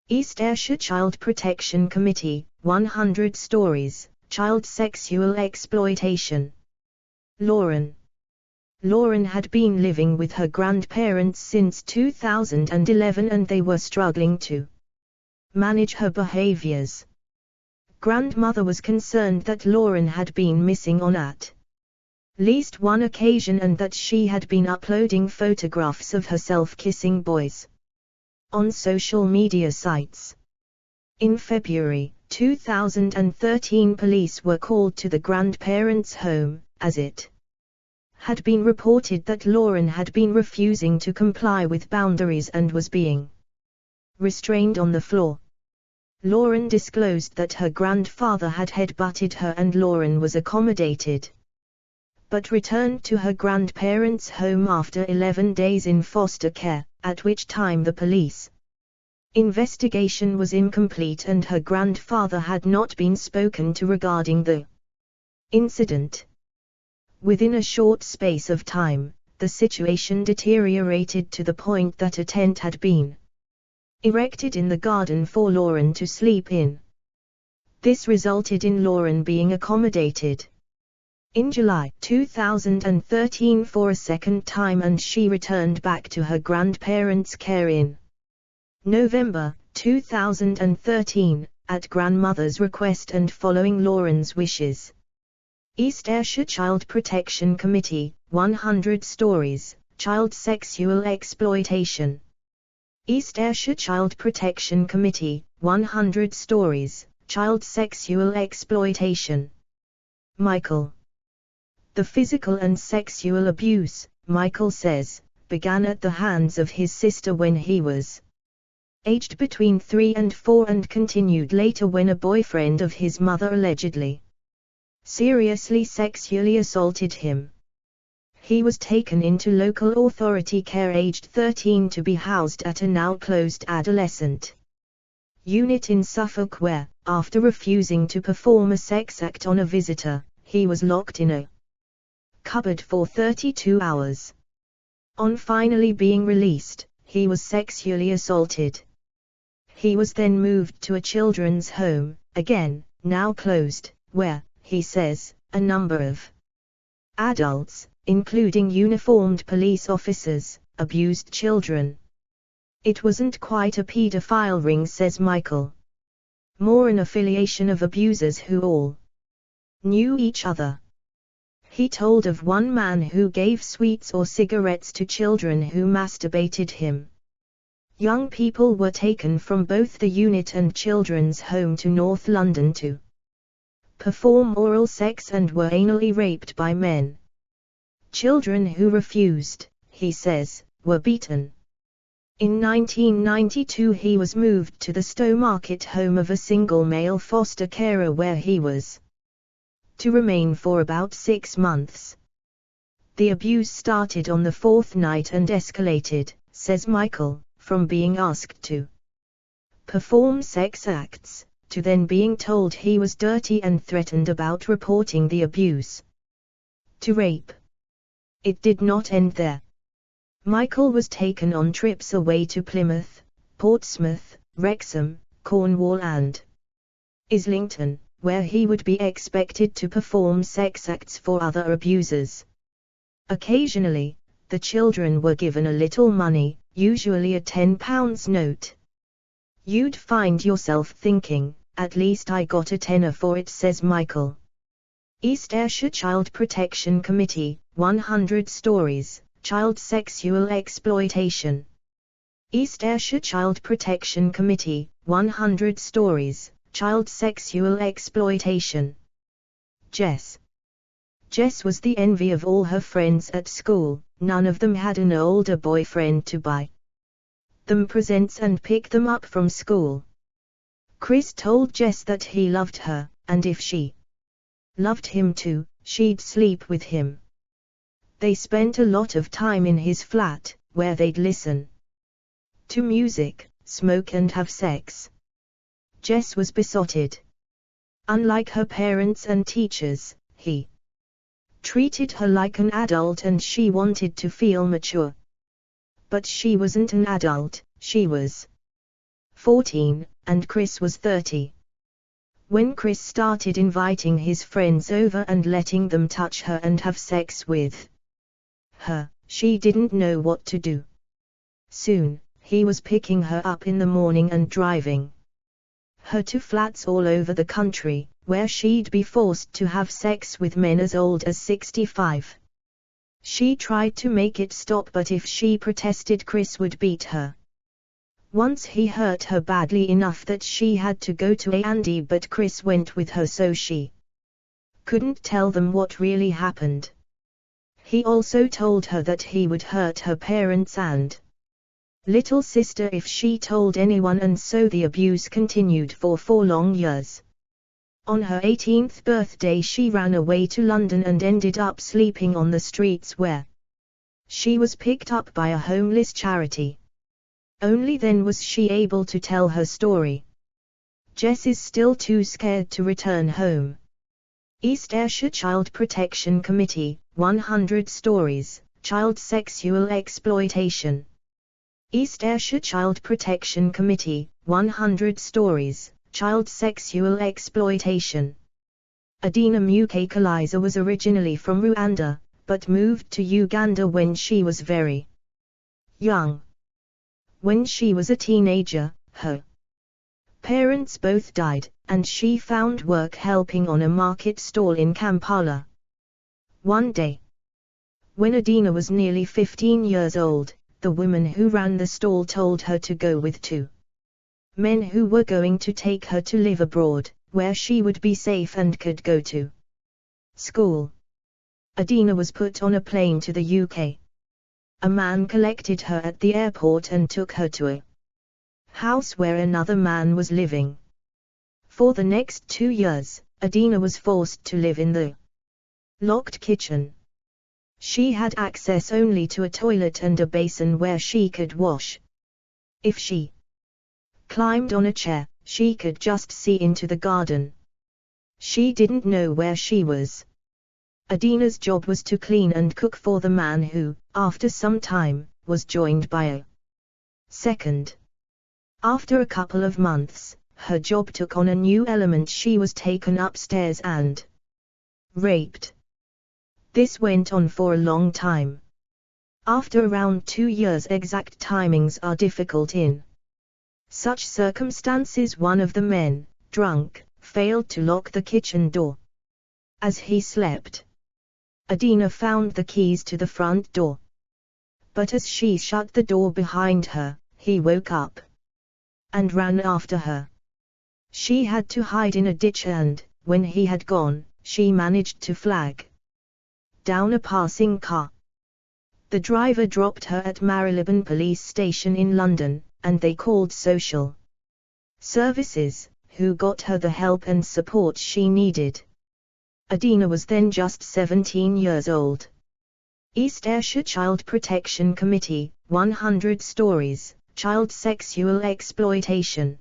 East Ayrshire Child Protection Committee, 100 Stories, Child Sexual Exploitation. Lauren had been living with her grandparents since 2011 and they were struggling to manage her behaviors. Grandmother was concerned that Lauren had been missing on at least one occasion and that she had been uploading photographs of herself kissing boys on social media sites. In February 2013, police were called to the grandparents' home, as it had been reported that Lauren had been refusing to comply with boundaries and was being restrained on the floor. Lauren disclosed that her grandfather had head-butted her and Lauren was accommodated, but returned to her grandparents' home after 11 days in foster care, at which time the police investigation was incomplete and her grandfather had not been spoken to regarding the incident. Within a short space of time, the situation deteriorated to the point that a tent had been erected in the garden for Lauren to sleep in. This resulted in Lauren being accommodated in July 2013 for a second time and she returned back to her grandparents' care in November 2013, at grandmother's request and following Lauren's wishes. East Ayrshire Child Protection Committee, 100 Stories, Child Sexual Exploitation. East Ayrshire Child Protection Committee, 100 Stories, Child Sexual Exploitation. Michael. The physical and sexual abuse, Michael says, began at the hands of his sister when he was aged between 3 and 4 and continued later when a boyfriend of his mother allegedly seriously sexually assaulted him. He was taken into local authority care aged 13 to be housed at a now closed adolescent unit in Suffolk where, after refusing to perform a sex act on a visitor, he was locked in a cupboard for 32 hours. On finally being released, he was sexually assaulted. He was then moved to a children's home, again, now closed, where, he says, a number of adults, including uniformed police officers, abused children. It wasn't quite a paedophile ring, says Michael. More an affiliation of abusers who all knew each other. He told of one man who gave sweets or cigarettes to children who masturbated him. Young people were taken from both the unit and children's home to North London to perform oral sex and were anally raped by men. Children who refused, he says, were beaten. In 1992 he was moved to the Stowmarket home of a single male foster carer where he was to remain for about 6 months. The abuse started on the 4th night and escalated, says Michael, from being asked to perform sex acts, to then being told he was dirty and threatened about reporting the abuse to rape. It did not end there. Michael was taken on trips away to Plymouth, Portsmouth, Wrexham, Cornwall and Islington, where he would be expected to perform sex acts for other abusers. Occasionally, the children were given a little money, usually a £10 note. You'd find yourself thinking, at least I got a tenner for it, says Michael. East Ayrshire Child Protection Committee, 100 stories, child sexual exploitation. East Ayrshire Child Protection Committee, 100 stories, child sexual exploitation. Jess. Jess was the envy of all her friends at school. None of them had an older boyfriend to buy them presents and pick them up from school. Chris told Jess that he loved her, and if she loved him too, she'd sleep with him. They spent a lot of time in his flat, where they'd listen to music, smoke and have sex. Jess was besotted. Unlike her parents and teachers, he treated her like an adult and she wanted to feel mature. But she wasn't an adult, she was 14, and Chris was 30. When Chris started inviting his friends over and letting them touch her and have sex with her, she didn't know what to do. Soon, he was picking her up in the morning and driving her to flats all over the country, where she'd be forced to have sex with men as old as 65. She tried to make it stop, but if she protested, Chris would beat her. Once he hurt her badly enough that she had to go to A&E, but Chris went with her so she couldn't tell them what really happened. He also told her that he would hurt her parents and little sister if she told anyone, and so the abuse continued for 4 long years. On her 18th birthday she ran away to London and ended up sleeping on the streets, where she was picked up by a homeless charity. Only then was she able to tell her story. Jess is still too scared to return home. East Ayrshire Child Protection Committee, 100 stories, child sexual exploitation. East Ayrshire Child Protection Committee, 100 stories, child sexual exploitation. Adina Mukakalisa was originally from Rwanda, but moved to Uganda when she was very young. When she was a teenager, her parents both died, and she found work helping on a market stall in Kampala. One day, when Adina was nearly 15 years old, the woman who ran the stall told her to go with 2 men who were going to take her to live abroad, where she would be safe and could go to school. Adina was put on a plane to the UK. A man collected her at the airport and took her to a house where another man was living. For the next 2 years, Adina was forced to live in the locked kitchen. She had access only to a toilet and a basin where she could wash. If she climbed on a chair, she could just see into the garden. She didn't know where she was. Adina's job was to clean and cook for the man who, after some time, was joined by a second. After a couple of months, her job took on a new element. She was taken upstairs and raped. This went on for a long time. After around 2 years, exact timings are difficult in such circumstances. One of the men, drunk, failed to lock the kitchen door. As he slept, Adina found the keys to the front door. But as she shut the door behind her, he woke up and ran after her. She had to hide in a ditch, and, when he had gone, she managed to flag down a passing car. The driver dropped her at Marylebone Police Station in London, and they called social services, who got her the help and support she needed. Adina was then just 17 years old. East Ayrshire Child Protection Committee, 100 stories, child sexual exploitation.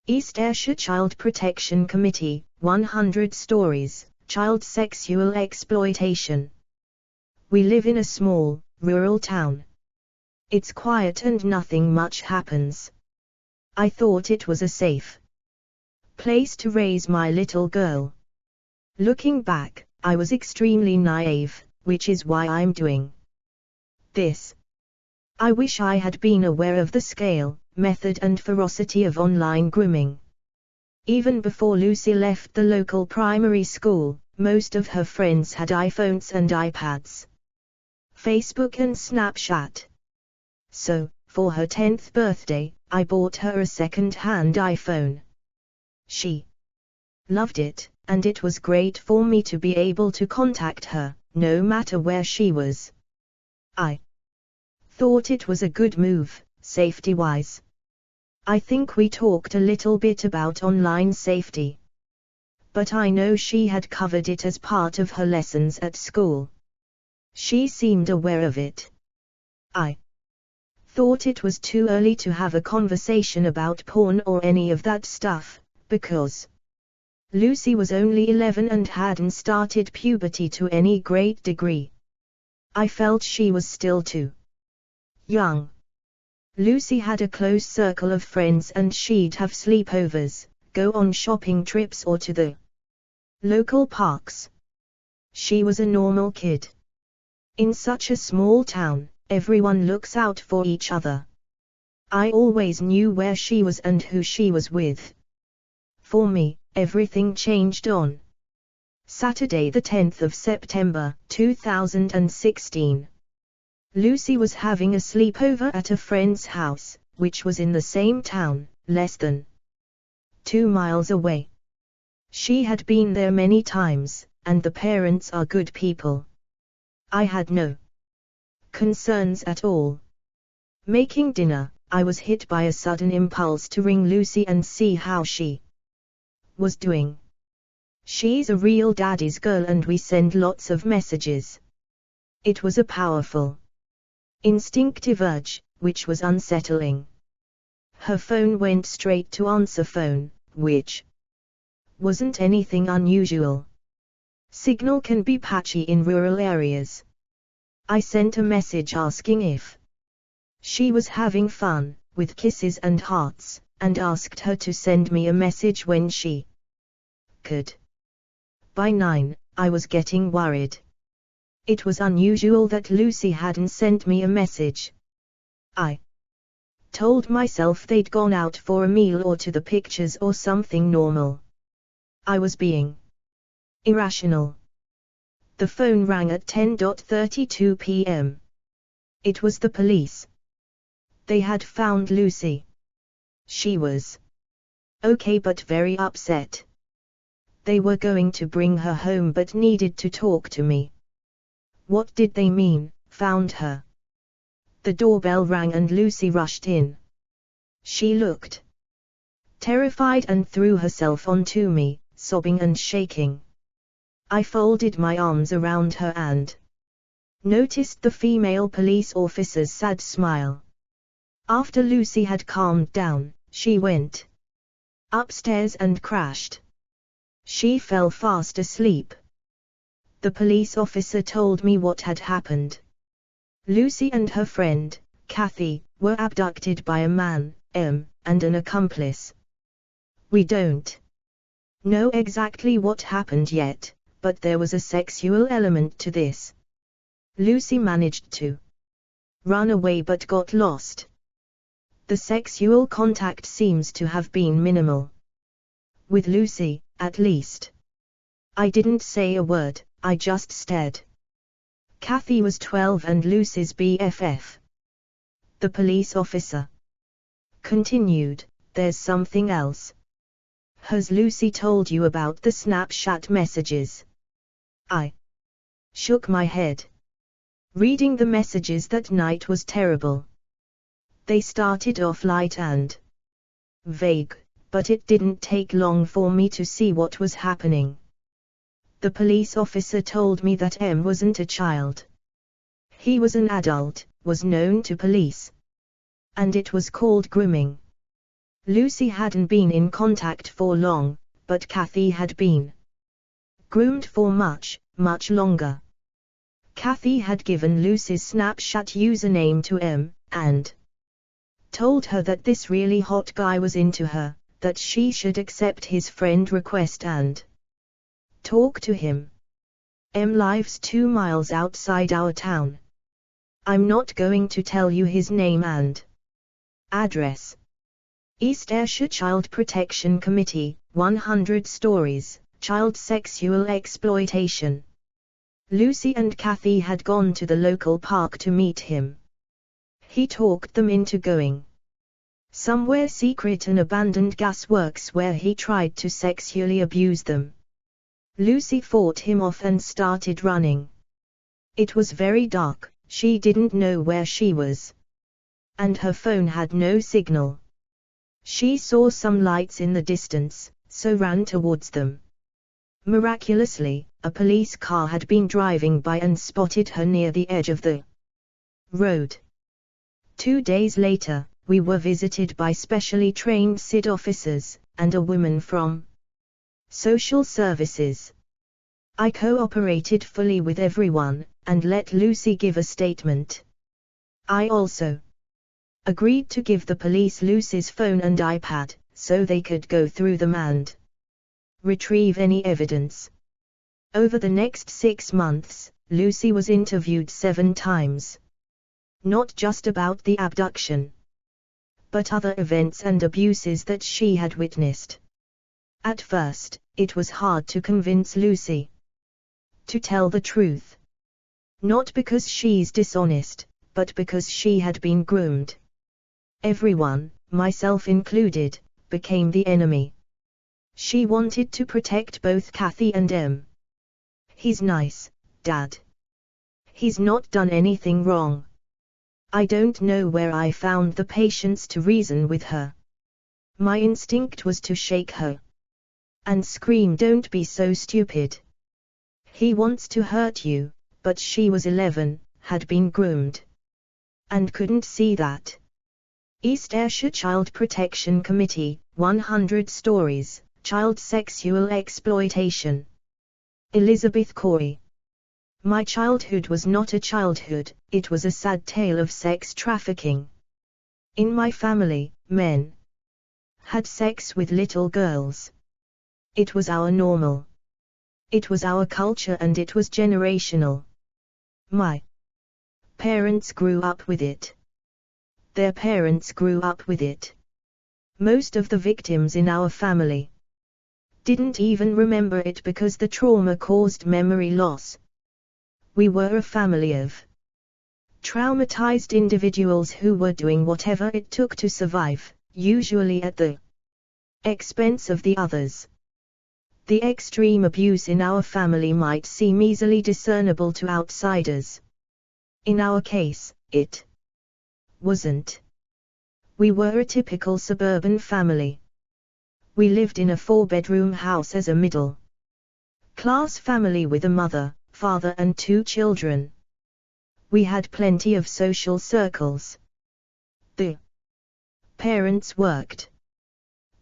East Ayrshire Child Protection Committee, 100 stories, child sexual exploitation. We live in a small, rural town. It's quiet and nothing much happens. I thought it was a safe place to raise my little girl. Looking back, I was extremely naive, which is why I'm doing this. I wish I had been aware of the scale, method and ferocity of online grooming. Even before Lucy left the local primary school, most of her friends had iPhones and iPads, Facebook and Snapchat. So, for her 10th birthday, I bought her a second-hand iPhone. She loved it, and it was great for me to be able to contact her, no matter where she was. I thought it was a good move, safety-wise. I think we talked a little bit about online safety. But I know she had covered it as part of her lessons at school. She seemed aware of it. I thought it was too early to have a conversation about porn or any of that stuff, because Lucy was only 11 and hadn't started puberty to any great degree. I felt she was still too young. Lucy had a close circle of friends and she'd have sleepovers, go on shopping trips or to the local parks. She was a normal kid. In such a small town, everyone looks out for each other. I always knew where she was and who she was with. For me, everything changed on Saturday the 10th of September, 2016. Lucy was having a sleepover at a friend's house, which was in the same town, less than 2 miles away. She had been there many times, and the parents are good people. I had no concerns at all. Making dinner, I was hit by a sudden impulse to ring Lucy and see how she was doing. She's a real daddy's girl and we send lots of messages. It was a powerful, instinctive urge, which was unsettling. Her phone went straight to answer phone, which wasn't anything unusual. Signal can be patchy in rural areas. I sent a message asking if she was having fun, with kisses and hearts, and asked her to send me a message when she could. By 9, I was getting worried. It was unusual that Lucy hadn't sent me a message. I told myself they'd gone out for a meal or to the pictures or something normal. I was being irrational. The phone rang at 10:32 p.m. It was the police. They had found Lucy. She was okay but very upset. They were going to bring her home but needed to talk to me. What did they mean, found her? The doorbell rang and Lucy rushed in. She looked terrified and threw herself onto me, sobbing and shaking. I folded my arms around her and noticed the female police officer's sad smile. After Lucy had calmed down, she went upstairs and crashed. She fell fast asleep. The police officer told me what had happened. Lucy and her friend, Kathy, were abducted by a man, M, and an accomplice. We don't know exactly what happened yet, but there was a sexual element to this. Lucy managed to run away but got lost. The sexual contact seems to have been minimal. With Lucy, at least. I didn't say a word, I just stared. Kathy was 12 and Lucy's BFF. The police officer continued, there's something else. Has Lucy told you about the Snapchat messages? I shook my head. Reading the messages that night was terrible. They started off light and vague, but it didn't take long for me to see what was happening. The police officer told me that M wasn't a child. He was an adult, was known to police. And it was called grooming. Lucy hadn't been in contact for long, but Kathy had been groomed for much, much longer. Kathy had given Lucy's Snapchat username to M, and told her that this really hot guy was into her, that she should accept his friend request and talk to him. M lives 2 miles outside our town. I'm not going to tell you his name and address. East Ayrshire Child Protection Committee, 100 Stories, Child Sexual Exploitation. Lucy and Kathy had gone to the local park to meet him. He talked them into going somewhere secret, an abandoned gasworks, where he tried to sexually abuse them. Lucy fought him off and started running. It was very dark, she didn't know where she was. And her phone had no signal. She saw some lights in the distance, so ran towards them. Miraculously, a police car had been driving by and spotted her near the edge of the road. 2 days later, we were visited by specially trained CSE officers, and a woman from social services. I cooperated fully with everyone, and let Lucy give a statement. I also agreed to give the police Lucy's phone and iPad, so they could go through them and retrieve any evidence. Over the next 6 months, Lucy was interviewed 7 times. Not just about the abduction, but other events and abuses that she had witnessed. At first, it was hard to convince Lucy to tell the truth. Not because she's dishonest, but because she had been groomed. Everyone, myself included, became the enemy. She wanted to protect both Kathy and Em. He's nice, Dad. He's not done anything wrong. I don't know where I found the patience to reason with her. My instinct was to shake her and scream, "Don't be so stupid. He wants to hurt you," but she was 11, had been groomed, and couldn't see that. East Ayrshire Child Protection Committee, 100 Stories, Child Sexual Exploitation. Elizabeth Corey. My childhood was not a childhood, it was a sad tale of sex trafficking. In my family, men had sex with little girls. It was our normal. It was our culture, and it was generational. My parents grew up with it. Their parents grew up with it. Most of the victims in our family didn't even remember it because the trauma caused memory loss. We were a family of traumatized individuals who were doing whatever it took to survive, usually at the expense of the others. The extreme abuse in our family might seem easily discernible to outsiders. In our case, it wasn't. We were a typical suburban family. We lived in a 4-bedroom house as a middle-class family with a mother, father and 2 children. We had plenty of social circles. The parents worked.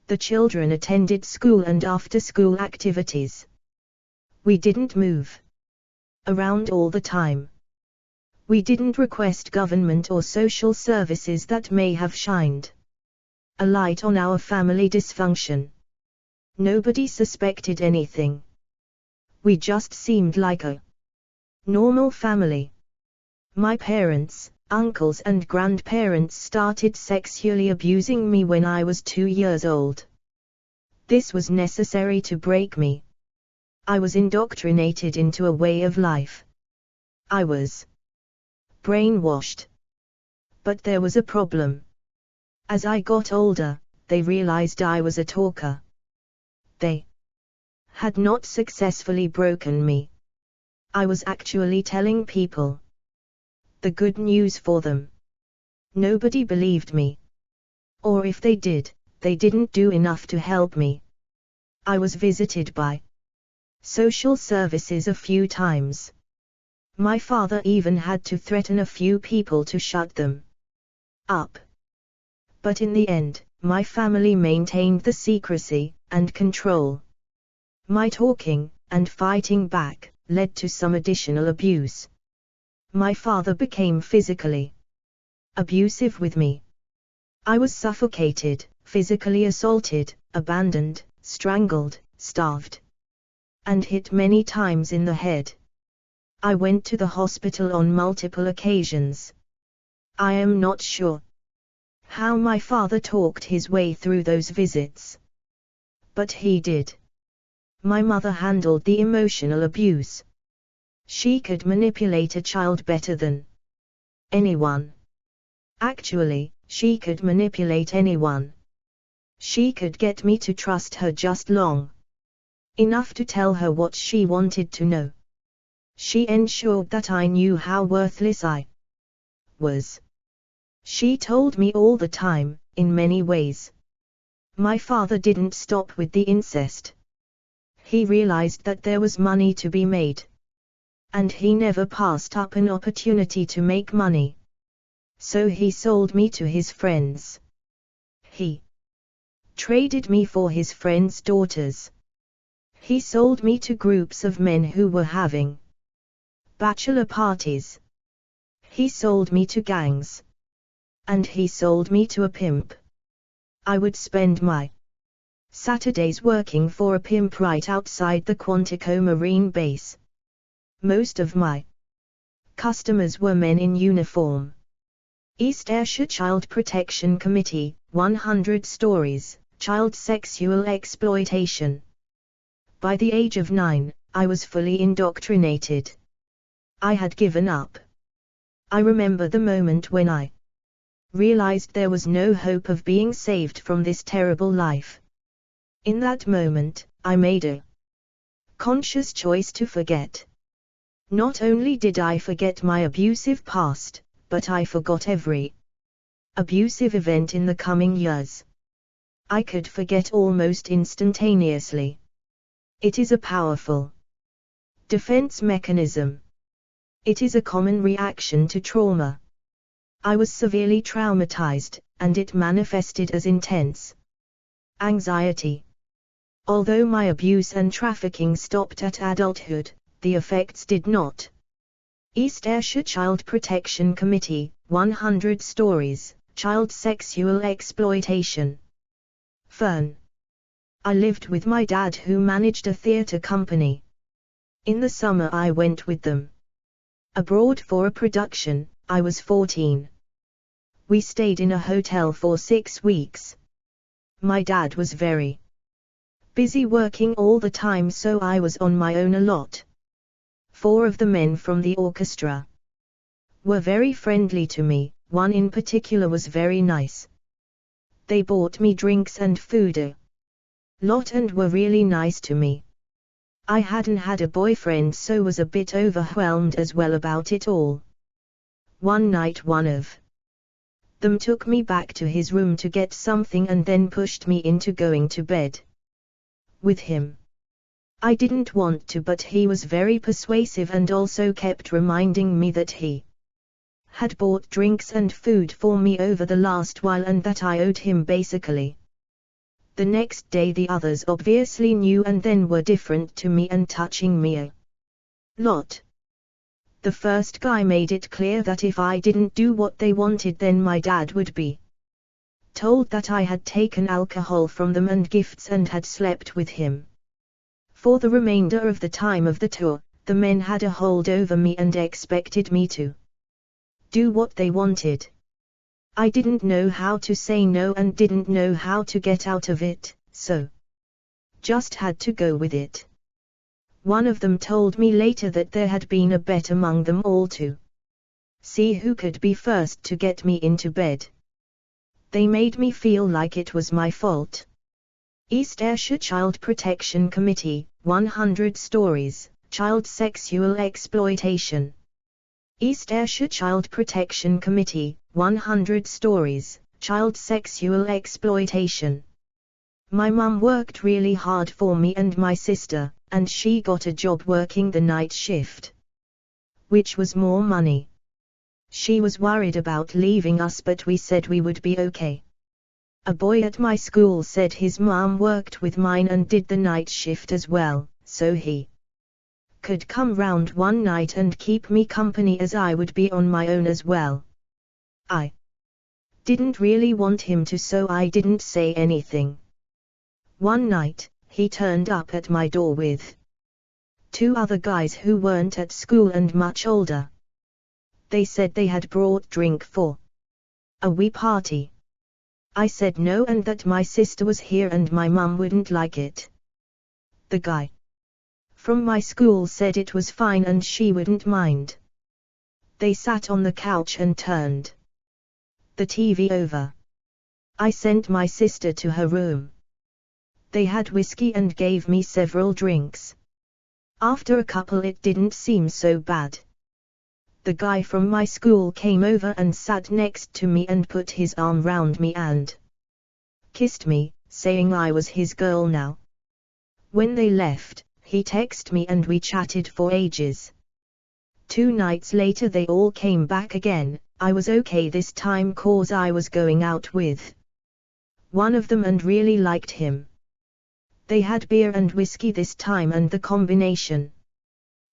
The children attended school and after-school activities. We didn't move around all the time. We didn't request government or social services that may have shined a light on our family dysfunction. Nobody suspected anything. We just seemed like a normal family. My parents, uncles and grandparents started sexually abusing me when I was 2 years old. This was necessary to break me. I was indoctrinated into a way of life. I was brainwashed. But there was a problem. As I got older, they realized I was a talker. They had not successfully broken me. I was actually telling people the good news for them. Nobody believed me. Or if they did, they didn't do enough to help me. I was visited by social services a few times. My father even had to threaten a few people to shut them up. But in the end, my family maintained the secrecy and control. My talking and fighting back led to some additional abuse. My father became physically abusive with me. I was suffocated, physically assaulted, abandoned, strangled, starved, and hit many times in the head. I went to the hospital on multiple occasions. I am not sure how my father talked his way through those visits. But he did. My mother handled the emotional abuse. She could manipulate a child better than anyone. Actually, she could manipulate anyone. She could get me to trust her just long enough to tell her what she wanted to know. She ensured that I knew how worthless I was. She told me all the time, in many ways. My father didn't stop with the incest. He realized that there was money to be made. And he never passed up an opportunity to make money. So he sold me to his friends. He traded me for his friends' daughters. He sold me to groups of men who were having bachelor parties. He sold me to gangs. And he sold me to a pimp. I would spend my Saturdays working for a pimp right outside the Quantico Marine Base. Most of my customers were men in uniform. East Ayrshire Child Protection Committee, 100 Stories, Child Sexual Exploitation. By the age of 9, I was fully indoctrinated. I had given up. I remember the moment when I realized there was no hope of being saved from this terrible life. In that moment, I made a conscious choice to forget. Not only did I forget my abusive past, but I forgot every abusive event in the coming years. I could forget almost instantaneously. It is a powerful defense mechanism. It is a common reaction to trauma. I was severely traumatized, and it manifested as intense anxiety. Although my abuse and trafficking stopped at adulthood, the effects did not. East Ayrshire Child Protection Committee, 100 Stories, Child Sexual Exploitation. Fern. I lived with my dad, who managed a theatre company. In the summer I went with them abroad for a production. I was 14. We stayed in a hotel for 6 weeks. My dad was very busy working all the time, so I was on my own a lot. 4 of the men from the orchestra were very friendly to me, one in particular was very nice. They bought me drinks and food a lot and were really nice to me. I hadn't had a boyfriend, so was a bit overwhelmed as well about it all. One night one of them took me back to his room to get something and then pushed me into going to bed with him. I didn't want to, but he was very persuasive and also kept reminding me that he had bought drinks and food for me over the last while and that I owed him basically. The next day the others obviously knew and then were different to me and touching me a lot. The first guy made it clear that if I didn't do what they wanted, then my dad would be told that I had taken alcohol from them and gifts and had slept with him. For the remainder of the time of the tour, the men had a hold over me and expected me to do what they wanted. I didn't know how to say no and didn't know how to get out of it, so just had to go with it. One of them told me later that there had been a bet among them all to see who could be first to get me into bed. They made me feel like it was my fault. East Ayrshire Child Protection Committee, 100 Stories, Child Sexual Exploitation. East Ayrshire Child Protection Committee, 100 Stories, Child Sexual Exploitation. My mum worked really hard for me and my sister, and she got a job working the night shift, which was more money. She was worried about leaving us, but we said we would be okay. A boy at my school said his mum worked with mine and did the night shift as well, so he could come round one night and keep me company as I would be on my own as well. I didn't really want him to, so I didn't say anything. One night, he turned up at my door with 2 other guys who weren't at school and much older. They said they had brought drink for a wee party. I said no and that my sister was here and my mum wouldn't like it. The guy from my school said it was fine and she wouldn't mind. They sat on the couch and turned the TV over. I sent my sister to her room. They had whiskey and gave me several drinks. After a couple it didn't seem so bad. The guy from my school came over and sat next to me and put his arm round me and kissed me, saying I was his girl now. When they left, he texted me and we chatted for ages. 2 nights later they all came back again. I was okay this time cause I was going out with one of them and really liked him. They had beer and whiskey this time and the combination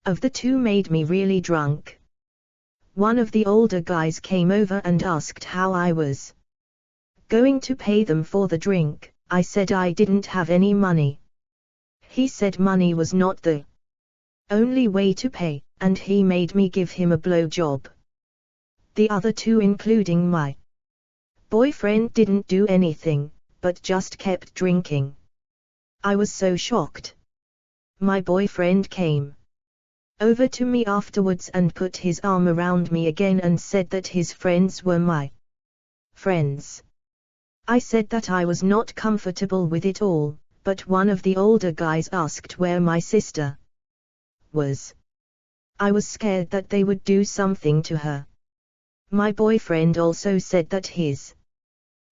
of the 2 made me really drunk. One of the older guys came over and asked how I was going to pay them for the drink. I said I didn't have any money. He said money was not the only way to pay, and he made me give him a blowjob. The other 2, including my boyfriend, didn't do anything, but just kept drinking. I was so shocked. My boyfriend came over to me afterwards and put his arm around me again and said that his friends were my friends. I said that I was not comfortable with it all, but one of the older guys asked where my sister was. I was scared that they would do something to her. My boyfriend also said that his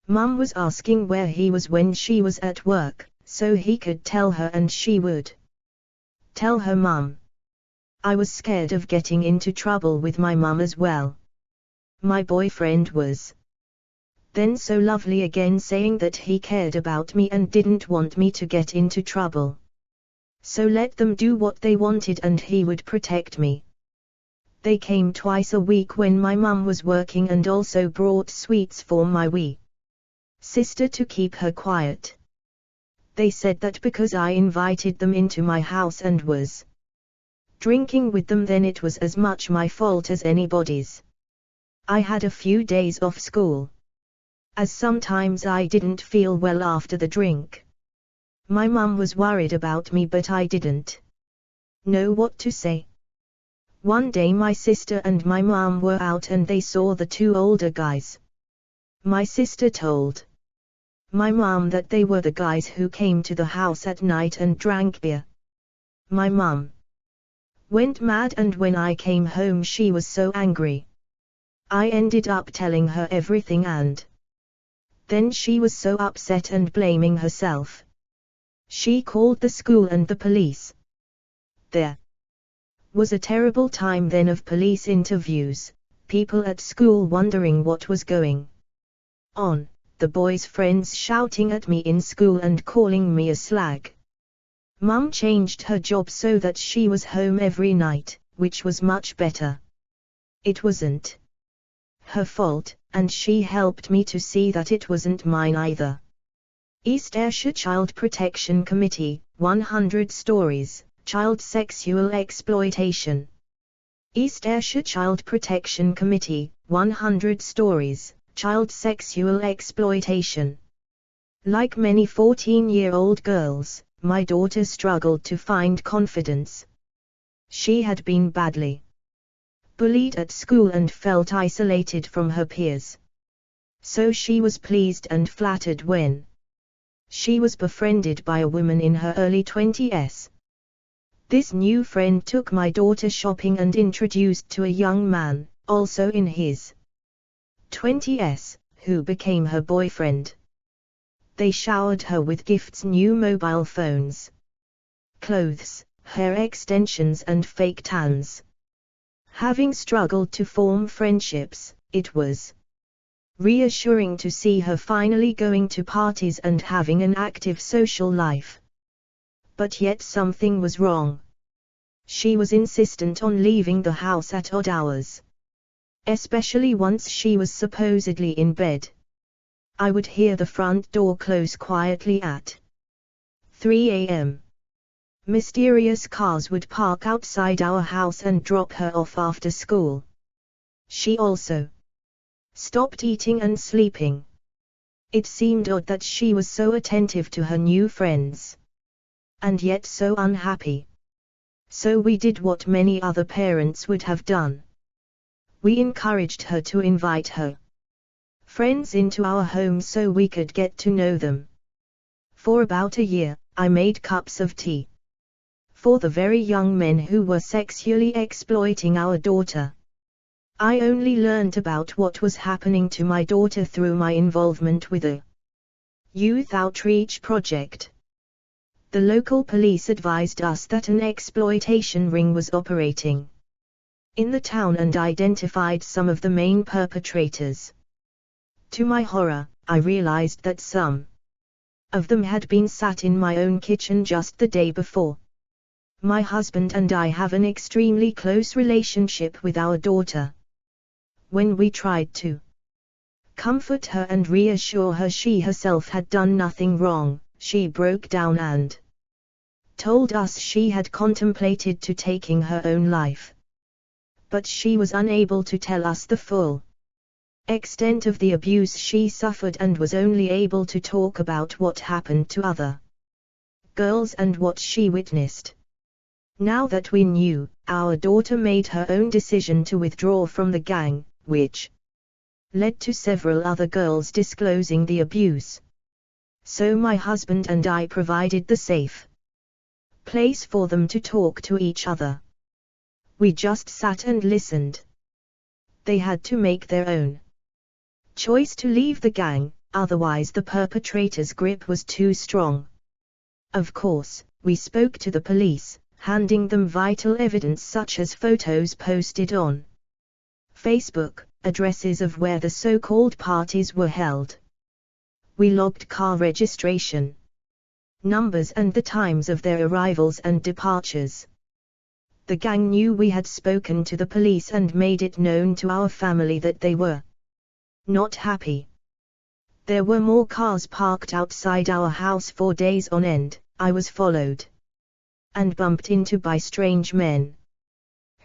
mum was asking where he was when she was at work, so he could tell her and she would tell her mum. I was scared of getting into trouble with my mum as well. My boyfriend was then so lovely again, saying that he cared about me and didn't want me to get into trouble. So let them do what they wanted and he would protect me. They came twice a week when my mum was working and also brought sweets for my wee sister to keep her quiet. They said that because I invited them into my house and was drinking with them, then it was as much my fault as anybody's. I had a few days off school, as sometimes I didn't feel well after the drink. My mum was worried about me but I didn't know what to say. One day my sister and my mum were out and they saw the 2 older guys. My sister told my mum that they were the guys who came to the house at night and drank beer. My mum went mad and when I came home she was so angry. I ended up telling her everything and then she was so upset and blaming herself. She called the school and the police. There was a terrible time then of police interviews, people at school wondering what was going on, the boys' friends shouting at me in school and calling me a slag. Mum changed her job so that she was home every night, which was much better. It wasn't her fault, and she helped me to see that it wasn't mine either. East Ayrshire Child Protection Committee, 100 stories, child sexual exploitation. East Ayrshire Child Protection Committee, 100 stories, child sexual exploitation. Like many 14-year-old girls, my daughter struggled to find confidence. She had been badly bullied at school and felt isolated from her peers. So she was pleased and flattered when she was befriended by a woman in her early 20s. This new friend took my daughter shopping and introduced to a young man, also in his 20s, who became her boyfriend. They showered her with gifts: new mobile phones, clothes, hair extensions and fake tans. Having struggled to form friendships, it was reassuring to see her finally going to parties and having an active social life. But yet something was wrong. She was insistent on leaving the house at odd hours, especially once she was supposedly in bed. I would hear the front door close quietly at 3 a.m. Mysterious cars would park outside our house and drop her off after school. She also stopped eating and sleeping. It seemed odd that she was so attentive to her new friends, and yet so unhappy. So we did what many other parents would have done. We encouraged her to invite her friends into our home so we could get to know them. For about a year, I made cups of tea for the very young men who were sexually exploiting our daughter. I only learned about what was happening to my daughter through my involvement with a youth outreach project. The local police advised us that an exploitation ring was operating in the town and identified some of the main perpetrators. To my horror, I realized that some of them had been sat in my own kitchen just the day before. My husband and I have an extremely close relationship with our daughter. When we tried to comfort her and reassure her she herself had done nothing wrong, she broke down and told us she had contemplated to taking her own life. But she was unable to tell us the full extent of the abuse she suffered and was only able to talk about what happened to other girls and what she witnessed. Now that we knew, our daughter made her own decision to withdraw from the gang, which led to several other girls disclosing the abuse. So my husband and I provided the safe place for them to talk to each other. We just sat and listened. They had to make their own choice to leave the gang, otherwise the perpetrator's grip was too strong. Of course, we spoke to the police, handing them vital evidence such as photos posted on Facebook, addresses of where the so-called parties were held. We logged car registration numbers and the times of their arrivals and departures. The gang knew we had spoken to the police and made it known to our family that they were not happy. There were more cars parked outside our house for days on end. I was followed and bumped into by strange men.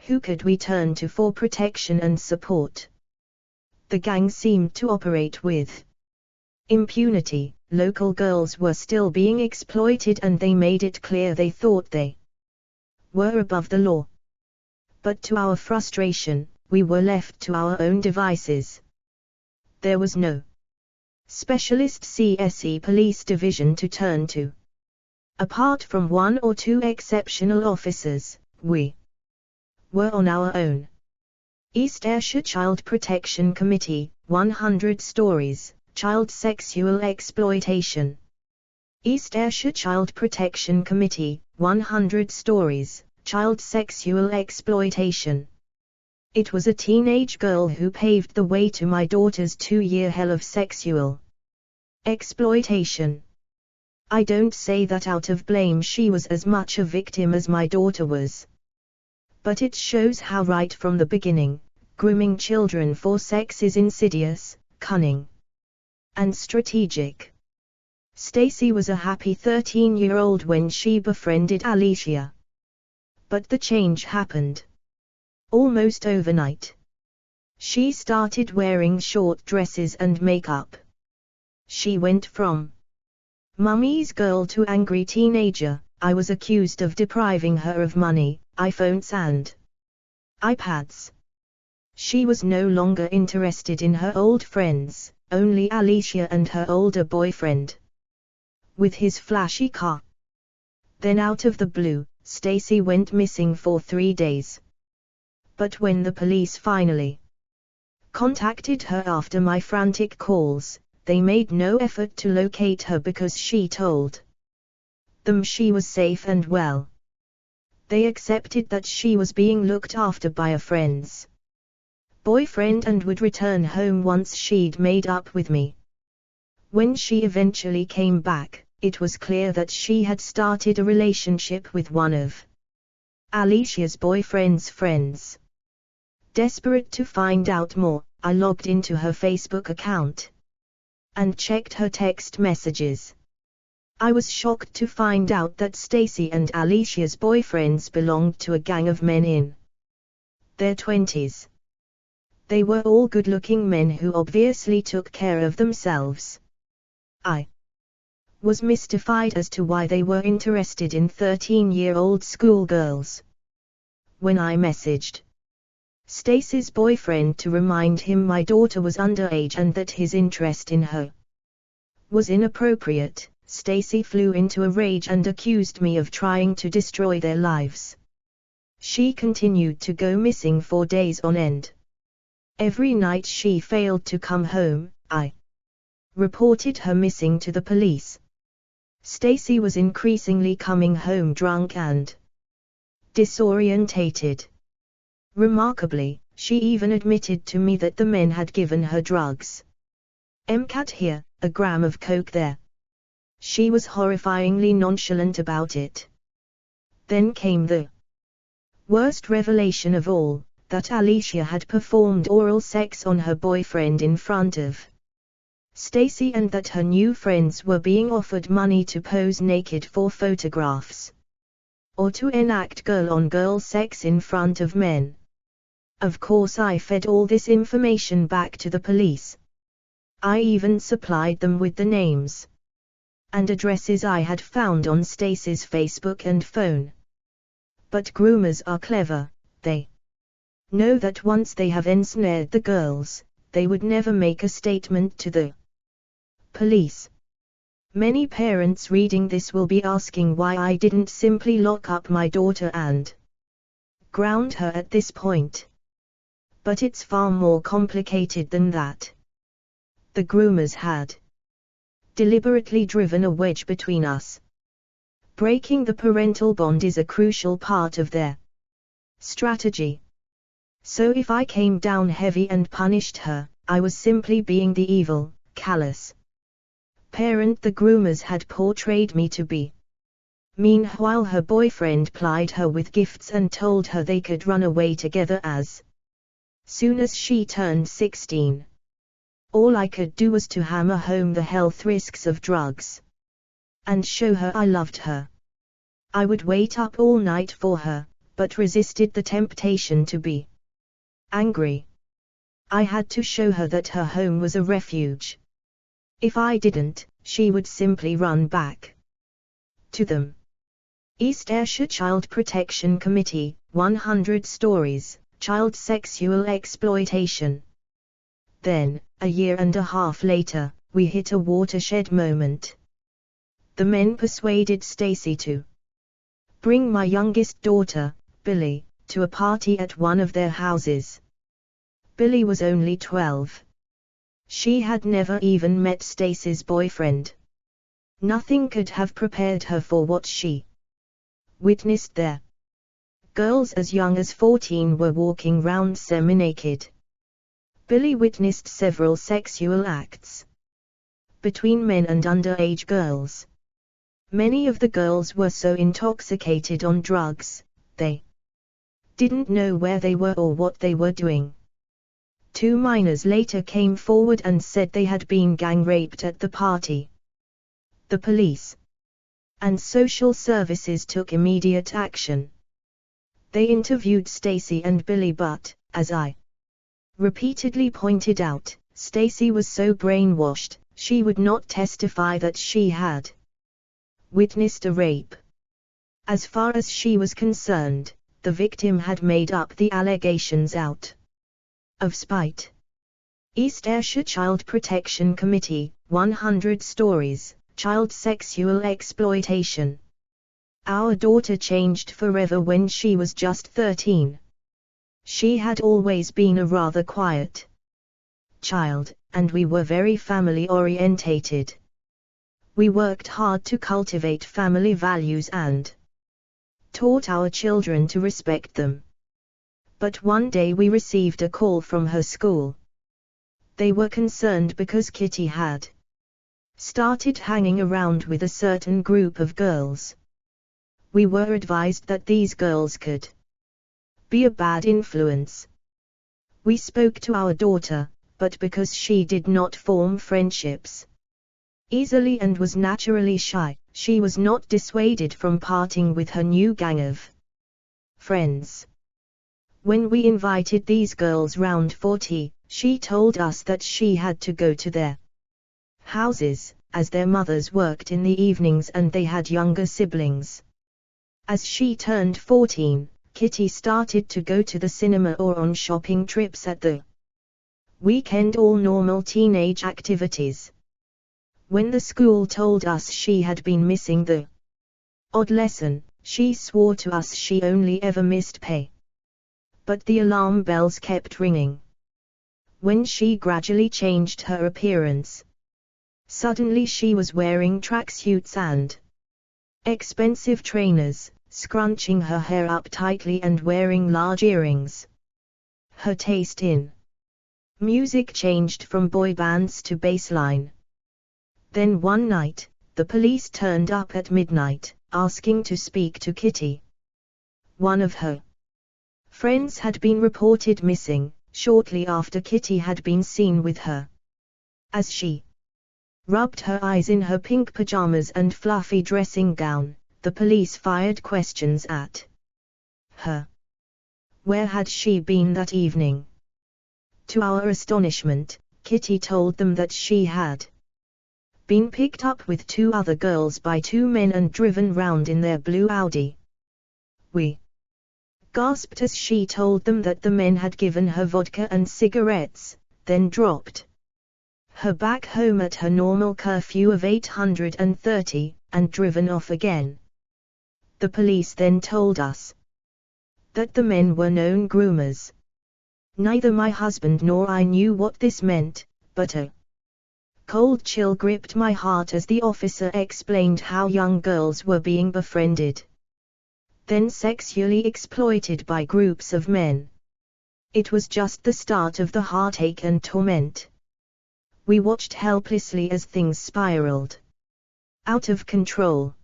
Who could we turn to for protection and support? The gang seemed to operate with impunity. Local girls were still being exploited and they made it clear they thought they were above the law. But to our frustration, we were left to our own devices. There was no specialist CSE police division to turn to. Apart from one or two exceptional officers, we were on our own. East Ayrshire Child Protection Committee, 100 Stories, Child Sexual Exploitation. East Ayrshire Child Protection Committee, 100 Stories, Child Sexual Exploitation. It was a teenage girl who paved the way to my daughter's 2-year hell of sexual exploitation. I don't say that out of blame, she was as much a victim as my daughter was. But it shows how right from the beginning, grooming children for sex is insidious, cunning, and strategic. Stacy was a happy 13-year-old when she befriended Alicia. But the change happened almost overnight. She started wearing short dresses and makeup. She went from mummy's girl to angry teenager. I was accused of depriving her of money, iPhones and iPads. She was no longer interested in her old friends, only Alicia and her older boyfriend with his flashy car. Then out of the blue, Stacy went missing for 3 days. But when the police finally contacted her after my frantic calls, they made no effort to locate her because she told them she was safe and well. They accepted that she was being looked after by a friend's boyfriend and would return home once she'd made up with me. When she eventually came back, it was clear that she had started a relationship with one of Alicia's boyfriend's friends. Desperate to find out more, I logged into her Facebook account and checked her text messages. I was shocked to find out that Stacy and Alicia's boyfriends belonged to a gang of men in their 20s. They were all good-looking men who obviously took care of themselves. I was mystified as to why they were interested in 13-year-old schoolgirls. When I messaged Stacy's boyfriend to remind him my daughter was underage and that his interest in her was inappropriate, Stacy flew into a rage and accused me of trying to destroy their lives. She continued to go missing for days on end. Every night she failed to come home. I reported her missing to the police. Stacy was increasingly coming home drunk and disorientated. Remarkably, she even admitted to me that the men had given her drugs. MCAT here, a gram of coke there. She was horrifyingly nonchalant about it. Then came the worst revelation of all, that Alicia had performed oral sex on her boyfriend in front of Stacy and that her new friends were being offered money to pose naked for photographs, or to enact girl-on-girl sex in front of men. Of course I fed all this information back to the police. I even supplied them with the names and addresses I had found on Stacy's Facebook and phone. But groomers are clever. They know that once they have ensnared the girls, they would never make a statement to the police. Many parents reading this will be asking why I didn't simply lock up my daughter and ground her at this point. But it's far more complicated than that. The groomers had deliberately driven a wedge between us. Breaking the parental bond is a crucial part of their strategy. So if I came down heavy and punished her, I was simply being the evil, callous parent the groomers had portrayed me to be. Meanwhile her boyfriend plied her with gifts and told her they could run away together as soon as she turned 16. All I could do was to hammer home the health risks of drugs and show her I loved her. I would wait up all night for her, but resisted the temptation to be angry. I had to show her that her home was a refuge. If I didn't, she would simply run back to them. East Ayrshire Child Protection Committee, 100 Stories, Child Sexual Exploitation. Then, a year and a half later, we hit a watershed moment. The men persuaded Stacy to bring my youngest daughter, Billy, to a party at one of their houses. Billy was only 12. She had never even met Stacy's boyfriend. Nothing could have prepared her for what she witnessed there. Girls as young as 14 were walking round semi-naked. Billy witnessed several sexual acts between men and underage girls. Many of the girls were so intoxicated on drugs, they didn't know where they were or what they were doing. 2 minors later came forward and said they had been gang raped at the party. The police and social services took immediate action. They interviewed Stacy and Billy, but, as I repeatedly pointed out, Stacy was so brainwashed, she would not testify that she had witnessed a rape. As far as she was concerned, the victim had made up the allegations out of spite. East Ayrshire Child Protection Committee, 100 Stories, Child Sexual Exploitation. Our daughter changed forever when she was just 13. She had always been a rather quiet child, and we were very family-orientated. We worked hard to cultivate family values and taught our children to respect them. But one day we received a call from her school. They were concerned because Kitty had started hanging around with a certain group of girls. We were advised that these girls could be a bad influence. We spoke to our daughter, but because she did not form friendships easily and was naturally shy, she was not dissuaded from parting with her new gang of friends. When we invited these girls round for tea, she told us that she had to go to their houses, as their mothers worked in the evenings and they had younger siblings. As she turned 14, Kitty started to go to the cinema or on shopping trips at the weekend, all normal teenage activities. When the school told us she had been missing the odd lesson, she swore to us she only ever missed pay. But the alarm bells kept ringing. When she gradually changed her appearance, suddenly she was wearing tracksuits and expensive trainers, scrunching her hair up tightly and wearing large earrings. Her taste in music changed from boy bands to bassline. Then one night, the police turned up at midnight, asking to speak to Kitty. One of her friends had been reported missing, shortly after Kitty had been seen with her. As she rubbed her eyes in her pink pajamas and fluffy dressing gown, the police fired questions at her. Where had she been that evening? To our astonishment, Kitty told them that she had been picked up with 2 other girls by 2 men and driven round in their blue Audi. We gasped as she told them that the men had given her vodka and cigarettes, then dropped her back home at her normal curfew of 8:30, and driven off again. The police then told us that the men were known groomers. Neither my husband nor I knew what this meant, but a cold chill gripped my heart as the officer explained how young girls were being befriended, then sexually exploited by groups of men. It was just the start of the heartache and torment. We watched helplessly as things spiraled out of control.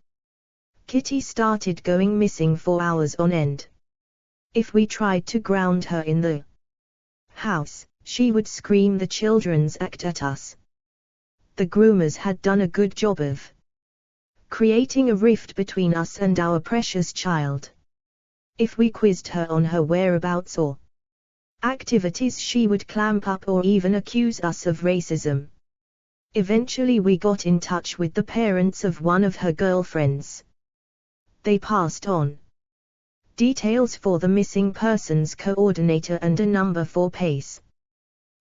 Kitty started going missing for hours on end. If we tried to ground her in the house, she would scream the children's act at us. The groomers had done a good job of creating a rift between us and our precious child. If we quizzed her on her whereabouts or activities, she would clamp up or even accuse us of racism. Eventually we got in touch with the parents of one of her girlfriends. They passed on details for the missing persons coordinator and a number for PACE.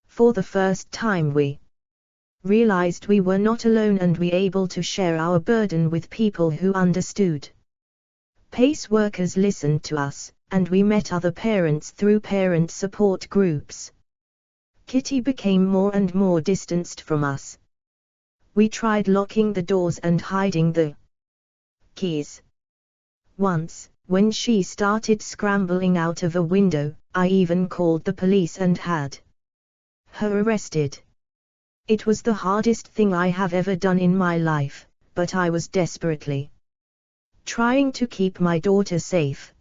For the first time we realized we were not alone and we able to share our burden with people who understood. PACE workers listened to us, and we met other parents through parent support groups. Kitty became more and more distanced from us. We tried locking the doors and hiding the keys. Once, when she started scrambling out of a window, I even called the police and had her arrested. It was the hardest thing I have ever done in my life, but I was desperately trying to keep my daughter safe.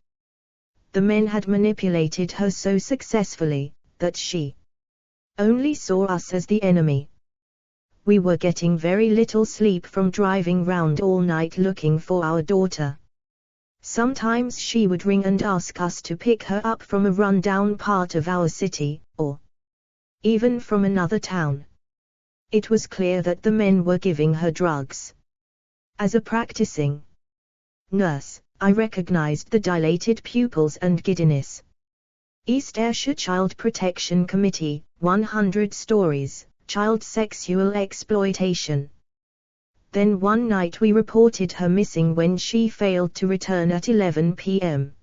The men had manipulated her so successfully that she only saw us as the enemy. We were getting very little sleep from driving round all night looking for our daughter. Sometimes she would ring and ask us to pick her up from a run-down part of our city, or even from another town. It was clear that the men were giving her drugs. As a practicing nurse, I recognized the dilated pupils and giddiness. East Ayrshire Child Protection Committee, 100 stories, child sexual exploitation. Then one night we reported her missing when she failed to return at 11 p.m.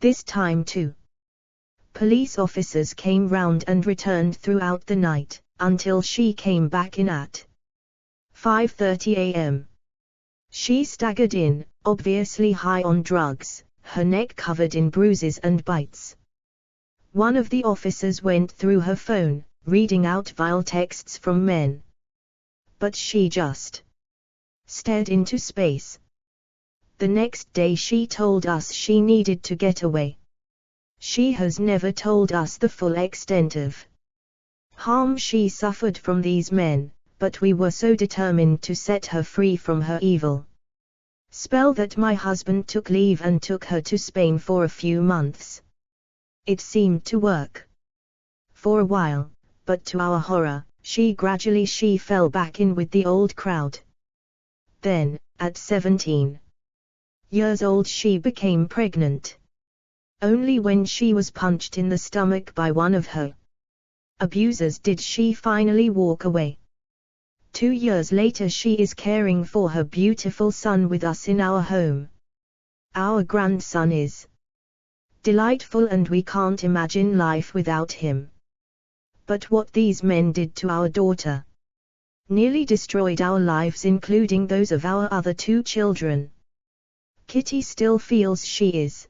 This time too, police officers came round and returned throughout the night, until she came back in at 5:30 a.m. She staggered in, obviously high on drugs, her neck covered in bruises and bites. One of the officers went through her phone, reading out vile texts from men. But she just stared into space. The next day she told us she needed to get away. She has never told us the full extent of harm she suffered from these men, but we were so determined to set her free from her evil spell that my husband took leave and took her to Spain for a few months. It seemed to work for a while, but to our horror, she gradually fell back in with the old crowd. Then, at 17 years old, she became pregnant. Only when she was punched in the stomach by one of her abusers did she finally walk away. 2 years later, she is caring for her beautiful son with us in our home. Our grandson is delightful and we can't imagine life without him. But what these men did to our daughter nearly destroyed our lives, including those of our other 2 children. Kitty still feels she is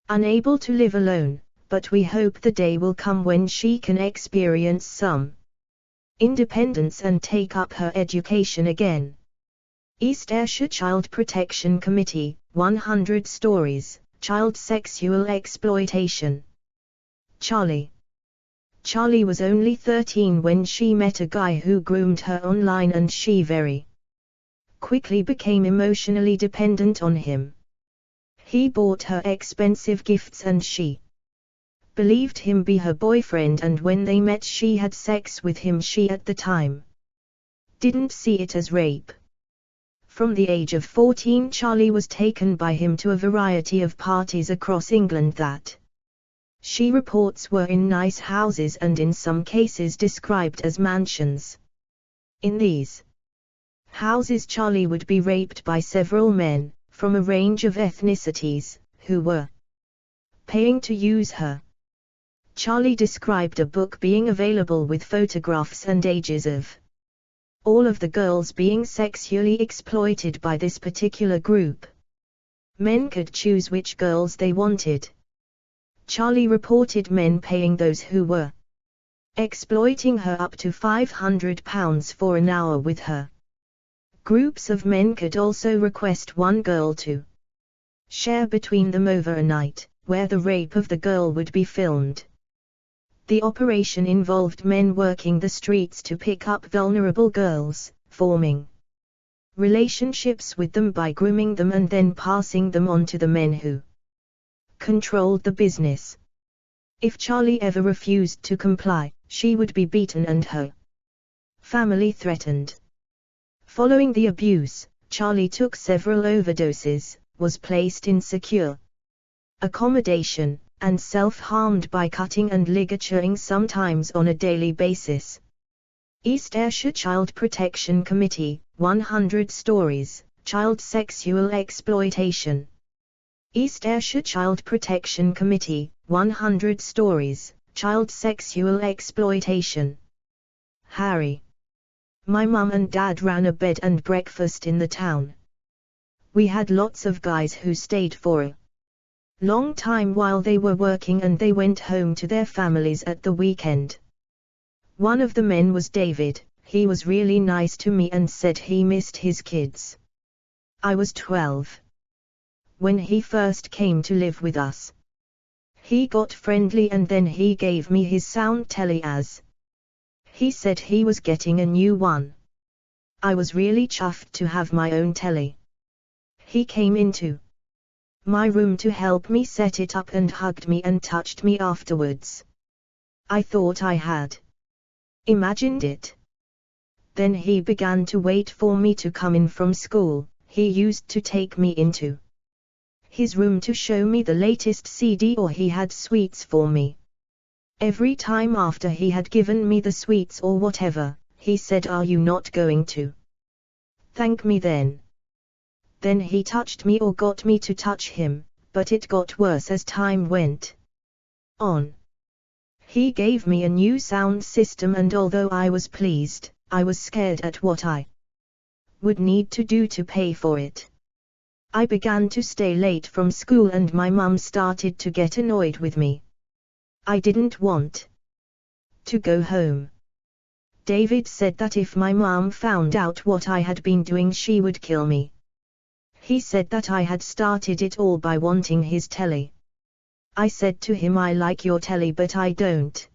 unable to live alone, but we hope the day will come when she can experience some independence and take up her education again. East Ayrshire Child Protection Committee, 100 Stories, Child Sexual Exploitation. Charlie was only 13 when she met a guy who groomed her online, and she very quickly became emotionally dependent on him. He bought her expensive gifts and she believed him be her boyfriend, and when they met she had sex with him. She at the time didn't see it as rape. From the age of 14, Charlie was taken by him to a variety of parties across England that she reports were in nice houses and in some cases described as mansions. In these houses, Charlie would be raped by several men, from a range of ethnicities, who were paying to use her. Charlie described a book being available with photographs and ages of all of the girls being sexually exploited by this particular group. Men could choose which girls they wanted. Charlie reported men paying those who were exploiting her up to £500 for an hour with her. Groups of men could also request one girl to share between them over a night, where the rape of the girl would be filmed. The operation involved men working the streets to pick up vulnerable girls, forming relationships with them by grooming them and then passing them on to the men who controlled the business. If Charlie ever refused to comply, she would be beaten and her family threatened. Following the abuse, Charlie took several overdoses, was placed in secure accommodation, and self-harmed by cutting and ligaturing sometimes on a daily basis. East Ayrshire Child Protection Committee, 100 Stories, Child Sexual Exploitation. East Ayrshire Child Protection Committee, 100 Stories, Child Sexual Exploitation. Harry. My mum and dad ran a bed and breakfast in the town. We had lots of guys who stayed for a long time while they were working, and they went home to their families at the weekend. One of the men was David. He was really nice to me and said he missed his kids. I was 12 when he first came to live with us. He got friendly and then he gave me his sound telly as he said he was getting a new one. I was really chuffed to have my own telly. He came into my room to help me set it up and hugged me and touched me afterwards. I thought I had imagined it. Then he began to wait for me to come in from school. He used to take me into his room to show me the latest CD, or he had sweets for me. Every time after he had given me the sweets or whatever, he said, "Are you not going to thank me then?" Then he touched me or got me to touch him, but it got worse as time went on. He gave me a new sound system, and although I was pleased, I was scared at what I would need to do to pay for it. I began to stay late from school and my mum started to get annoyed with me. I didn't want to go home. David said that if my mum found out what I had been doing, she would kill me. He said that I had started it all by wanting his telly. I said to him, "I like your telly, but I don't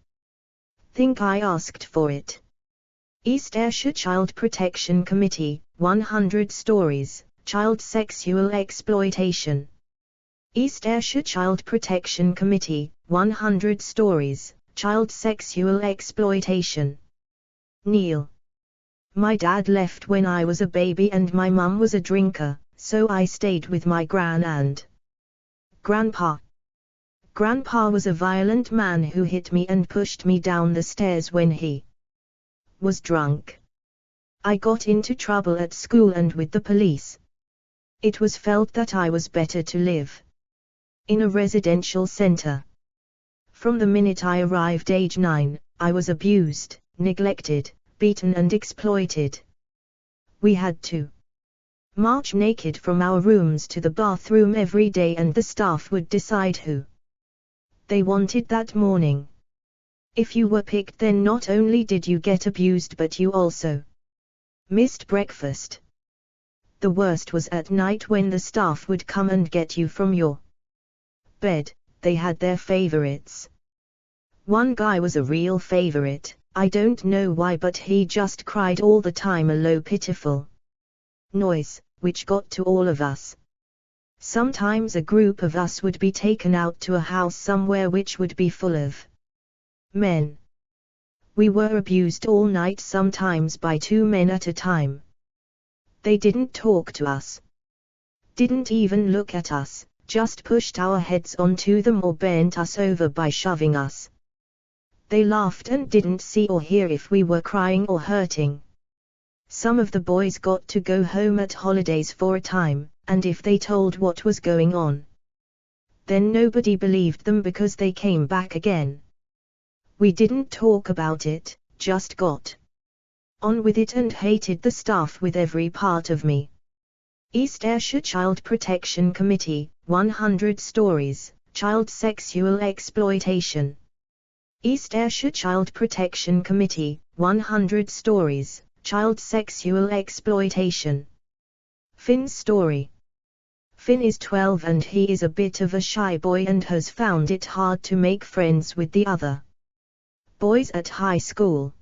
think I asked for it." East Ayrshire Child Protection Committee, 100 Stories, child sexual exploitation. East Ayrshire Child Protection Committee, 100 stories, child sexual exploitation. Neil. My dad left when I was a baby and my mum was a drinker, so I stayed with my gran and grandpa. Grandpa was a violent man who hit me and pushed me down the stairs when he was drunk. I got into trouble at school and with the police. It was felt that I was better to live in a residential center. From the minute I arrived age 9, I was abused, neglected, beaten and exploited. We had to march naked from our rooms to the bathroom every day and the staff would decide who they wanted that morning. If you were picked, then not only did you get abused but you also missed breakfast. The worst was at night when the staff would come and get you from your bed. They had their favorites. One guy was a real favorite. I don't know why, but he just cried all the time, a low pitiful noise, which got to all of us. Sometimes a group of us would be taken out to a house somewhere which would be full of men. We were abused all night, sometimes by 2 men at a time. They didn't talk to us, didn't even look at us, just pushed our heads onto them or bent us over by shoving us. They laughed and didn't see or hear if we were crying or hurting. Some of the boys got to go home at holidays for a time, and if they told what was going on, then nobody believed them because they came back again. We didn't talk about it, just got on with it and hated the staff with every part of me. East Ayrshire Child Protection Committee, 100 stories, child sexual exploitation. East Ayrshire Child Protection Committee, 100 stories, child sexual exploitation. Finn's story. Finn is 12 and he is a bit of a shy boy and has found it hard to make friends with the other boys at high school.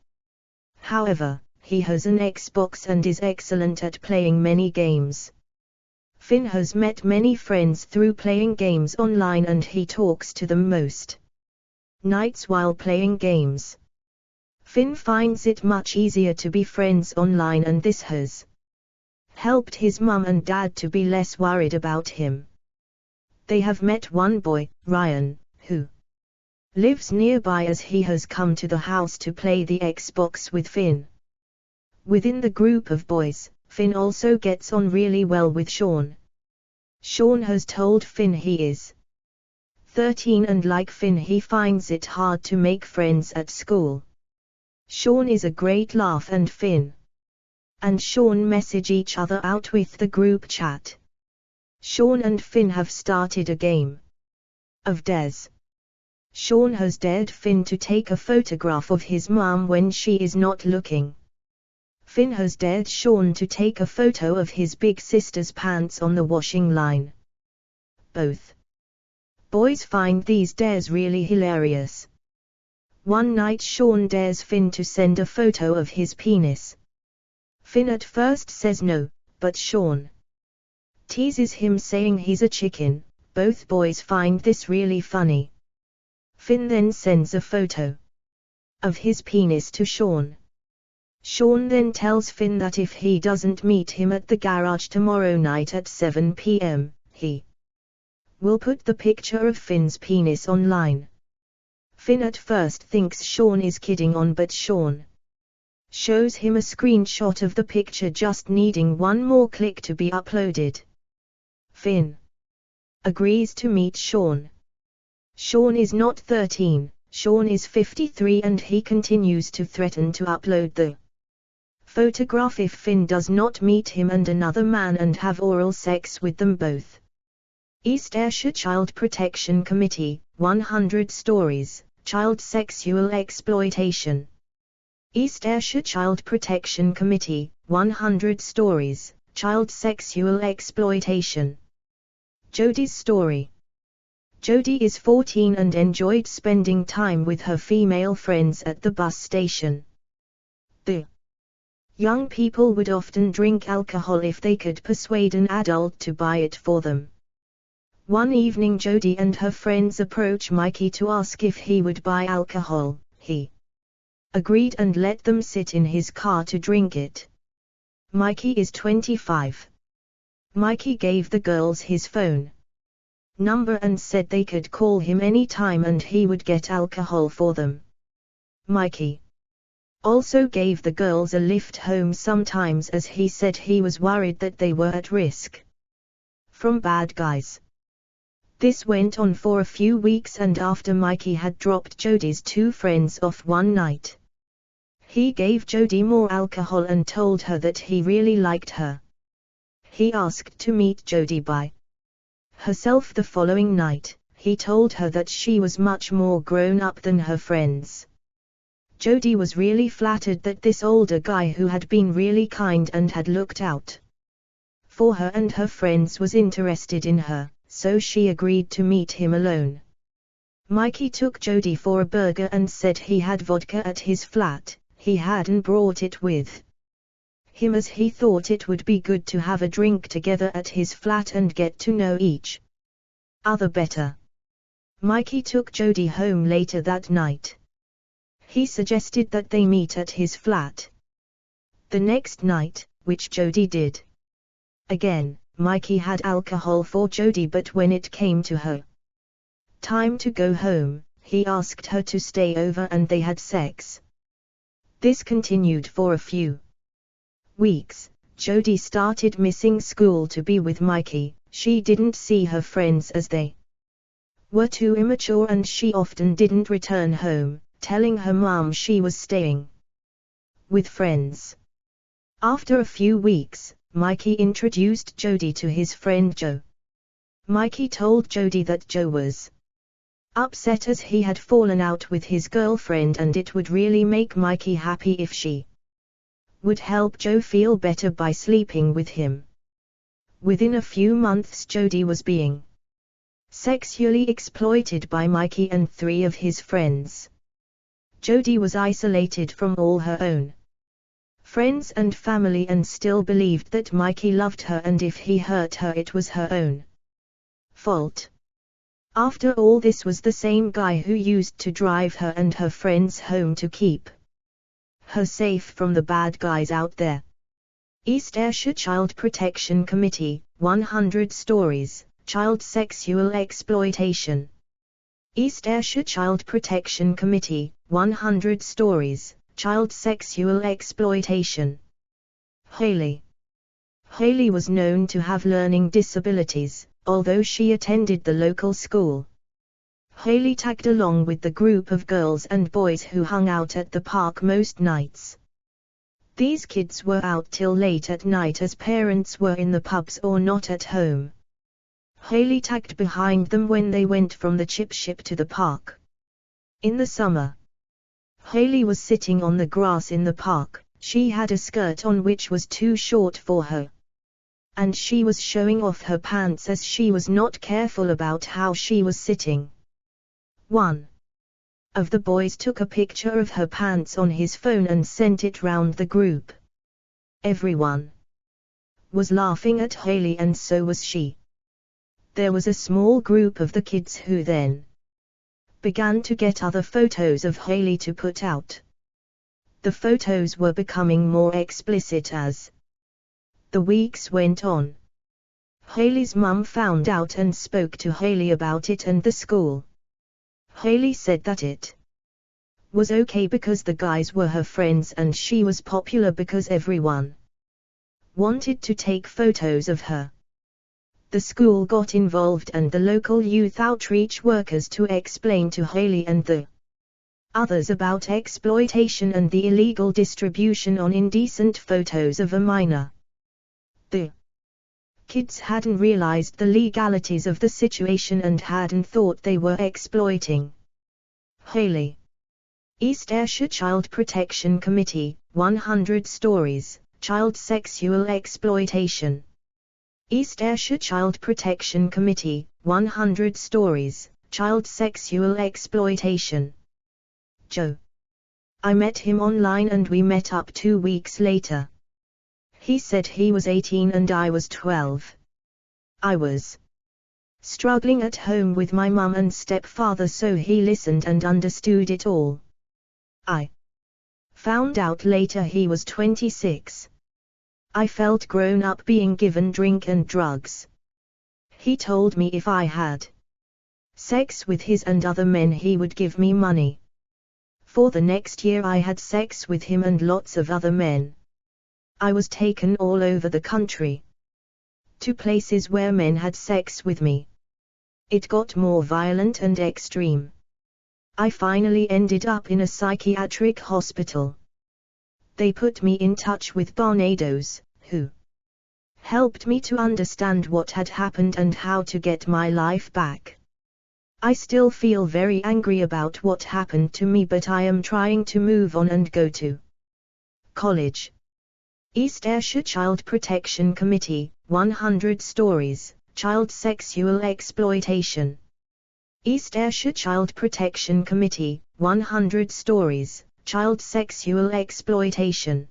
However, he has an Xbox and is excellent at playing many games. Finn has met many friends through playing games online and he talks to them most nights while playing games. Finn finds it much easier to be friends online and this has helped his mum and dad to be less worried about him. They have met one boy, Ryan, who lives nearby as he has come to the house to play the Xbox with Finn. Within the group of boys, Finn also gets on really well with Sean. Sean has told Finn he is 13 and like Finn he finds it hard to make friends at school. Sean is a great laugh and Finn and Sean message each other out with the group chat. Sean and Finn have started a game of dares. Sean has dared Finn to take a photograph of his mum when she is not looking. Finn has dared Sean to take a photo of his big sister's pants on the washing line. Both boys find these dares really hilarious. One night Sean dares Finn to send a photo of his penis. Finn at first says no, but Sean teases him saying he's a chicken. Both boys find this really funny. Finn then sends a photo of his penis to Sean. Sean then tells Finn that if he doesn't meet him at the garage tomorrow night at 7 p.m., he will put the picture of Finn's penis online. Finn at first thinks Sean is kidding on, but Sean shows him a screenshot of the picture just needing one more click to be uploaded. Finn agrees to meet Sean. Sean is not 13, Sean is 53 and he continues to threaten to upload the photograph if Finn does not meet him and another man and have oral sex with them both. East Ayrshire Child Protection Committee, 100 stories, child sexual exploitation. East Ayrshire Child Protection Committee, 100 stories, child sexual exploitation. Jodie's story. Jodie is 14 and enjoyed spending time with her female friends at the bus station. The Young people would often drink alcohol if they could persuade an adult to buy it for them. One evening Jody and her friends approached Mikey to ask if he would buy alcohol. He agreed and let them sit in his car to drink it. Mikey is 25. Mikey gave the girls his phone number and said they could call him any time and he would get alcohol for them. Mikey also gave the girls a lift home sometimes, as he said he was worried that they were at risk from bad guys. This went on for a few weeks, and after Mikey had dropped Jody's two friends off one night, he gave Jody more alcohol and told her that he really liked her. He asked to meet Jody by herself the following night. He told her that she was much more grown up than her friends. Jody was really flattered that this older guy who had been really kind and had looked out for her and her friends was interested in her, so she agreed to meet him alone. Mikey took Jody for a burger and said he had vodka at his flat. He hadn't brought it with him as he thought it would be good to have a drink together at his flat and get to know each other better. Mikey took Jody home later that night. He suggested that they meet at his flat the next night, which Jody did. Again, Mikey had alcohol for Jody, but when it came to her time to go home, he asked her to stay over and they had sex. This continued for a few weeks. Jody started missing school to be with Mikey. She didn't see her friends as they were too immature, and she often didn't return home, telling her mom she was staying with friends. After a few weeks, Mikey introduced Jody to his friend Joe. Mikey told Jody that Joe was upset as he had fallen out with his girlfriend, and it would really make Mikey happy if she would help Joe feel better by sleeping with him. Within a few months Jody was being sexually exploited by Mikey and three of his friends. Jody was isolated from all her own friends and family and still believed that Mikey loved her, and if he hurt her it was her own fault. After all, this was the same guy who used to drive her and her friends home to keep her safe from the bad guys out there. East Ayrshire Child Protection Committee, 100 Stories, Child Sexual Exploitation. East Ayrshire Child Protection Committee, 100 Stories, Child Sexual Exploitation. Hayley. Hayley was known to have learning disabilities, although she attended the local school. Hayley tagged along with the group of girls and boys who hung out at the park most nights. These kids were out till late at night as parents were in the pubs or not at home. Hayley tagged behind them when they went from the chip ship to the park. In the summer, Hayley was sitting on the grass in the park. She had a skirt on which was too short for her, and she was showing off her pants as she was not careful about how she was sitting. One of the boys took a picture of her pants on his phone and sent it round the group. Everyone was laughing at Hayley, and so was she. There was a small group of the kids who then began to get other photos of Hayley to put out. The photos were becoming more explicit as the weeks went on. Hayley's mum found out and spoke to Hayley about it and the school. Hayley said that it was okay because the guys were her friends and she was popular because everyone wanted to take photos of her. The school got involved and the local youth outreach workers to explain to Hayley and the others about exploitation and the illegal distribution on indecent photos of a minor. The kids hadn't realized the legalities of the situation and hadn't thought they were exploiting Hayley. East Ayrshire Child Protection Committee, 100 Stories, Child Sexual Exploitation. East Ayrshire Child Protection Committee, 100 Stories, Child Sexual Exploitation. Joe. I met him online and we met up 2 weeks later. He said he was 18 and I was 12. I was struggling at home with my mum and stepfather, so he listened and understood it all. I found out later he was 26. I felt grown up being given drink and drugs. He told me if I had sex with his and other men he would give me money. For the next year I had sex with him and lots of other men. I was taken all over the country to places where men had sex with me. It got more violent and extreme. I finally ended up in a psychiatric hospital. They put me in touch with Barnados, who helped me to understand what had happened and how to get my life back. I still feel very angry about what happened to me, but I am trying to move on and go to college. East Ayrshire Child Protection Committee, 100 Stories, Child Sexual Exploitation. East Ayrshire Child Protection Committee, 100 Stories, Child Sexual Exploitation.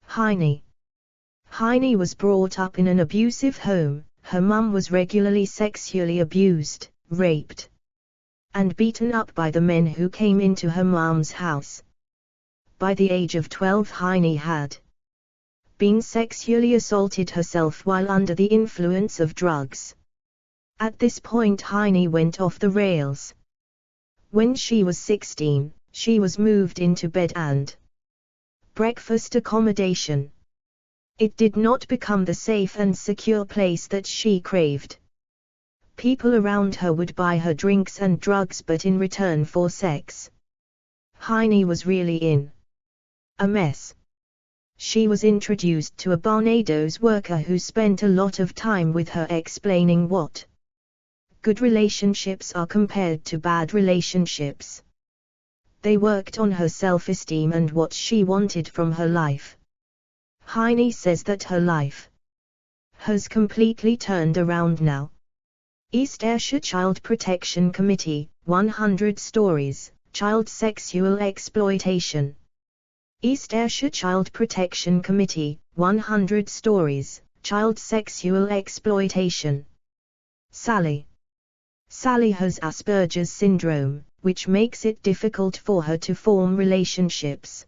Heine. Heine was brought up in an abusive home. Her mum was regularly sexually abused, raped, and beaten up by the men who came into her mum's house. By the age of 12, Heine had been sexually assaulted herself while under the influence of drugs. At this point Heine went off the rails. When she was 16, she was moved into bed and breakfast accommodation. It did not become the safe and secure place that she craved. People around her would buy her drinks and drugs, but in return for sex. Heine was really in a mess. She was introduced to a Barnados worker who spent a lot of time with her explaining what good relationships are compared to bad relationships. They worked on her self-esteem and what she wanted from her life. Heine says that her life has completely turned around now. East Ayrshire Child Protection Committee, 100 Stories, Child Sexual Exploitation. East Ayrshire Child Protection Committee, 100 Stories, Child Sexual Exploitation. Sally. Sally has Asperger's syndrome, which makes it difficult for her to form relationships.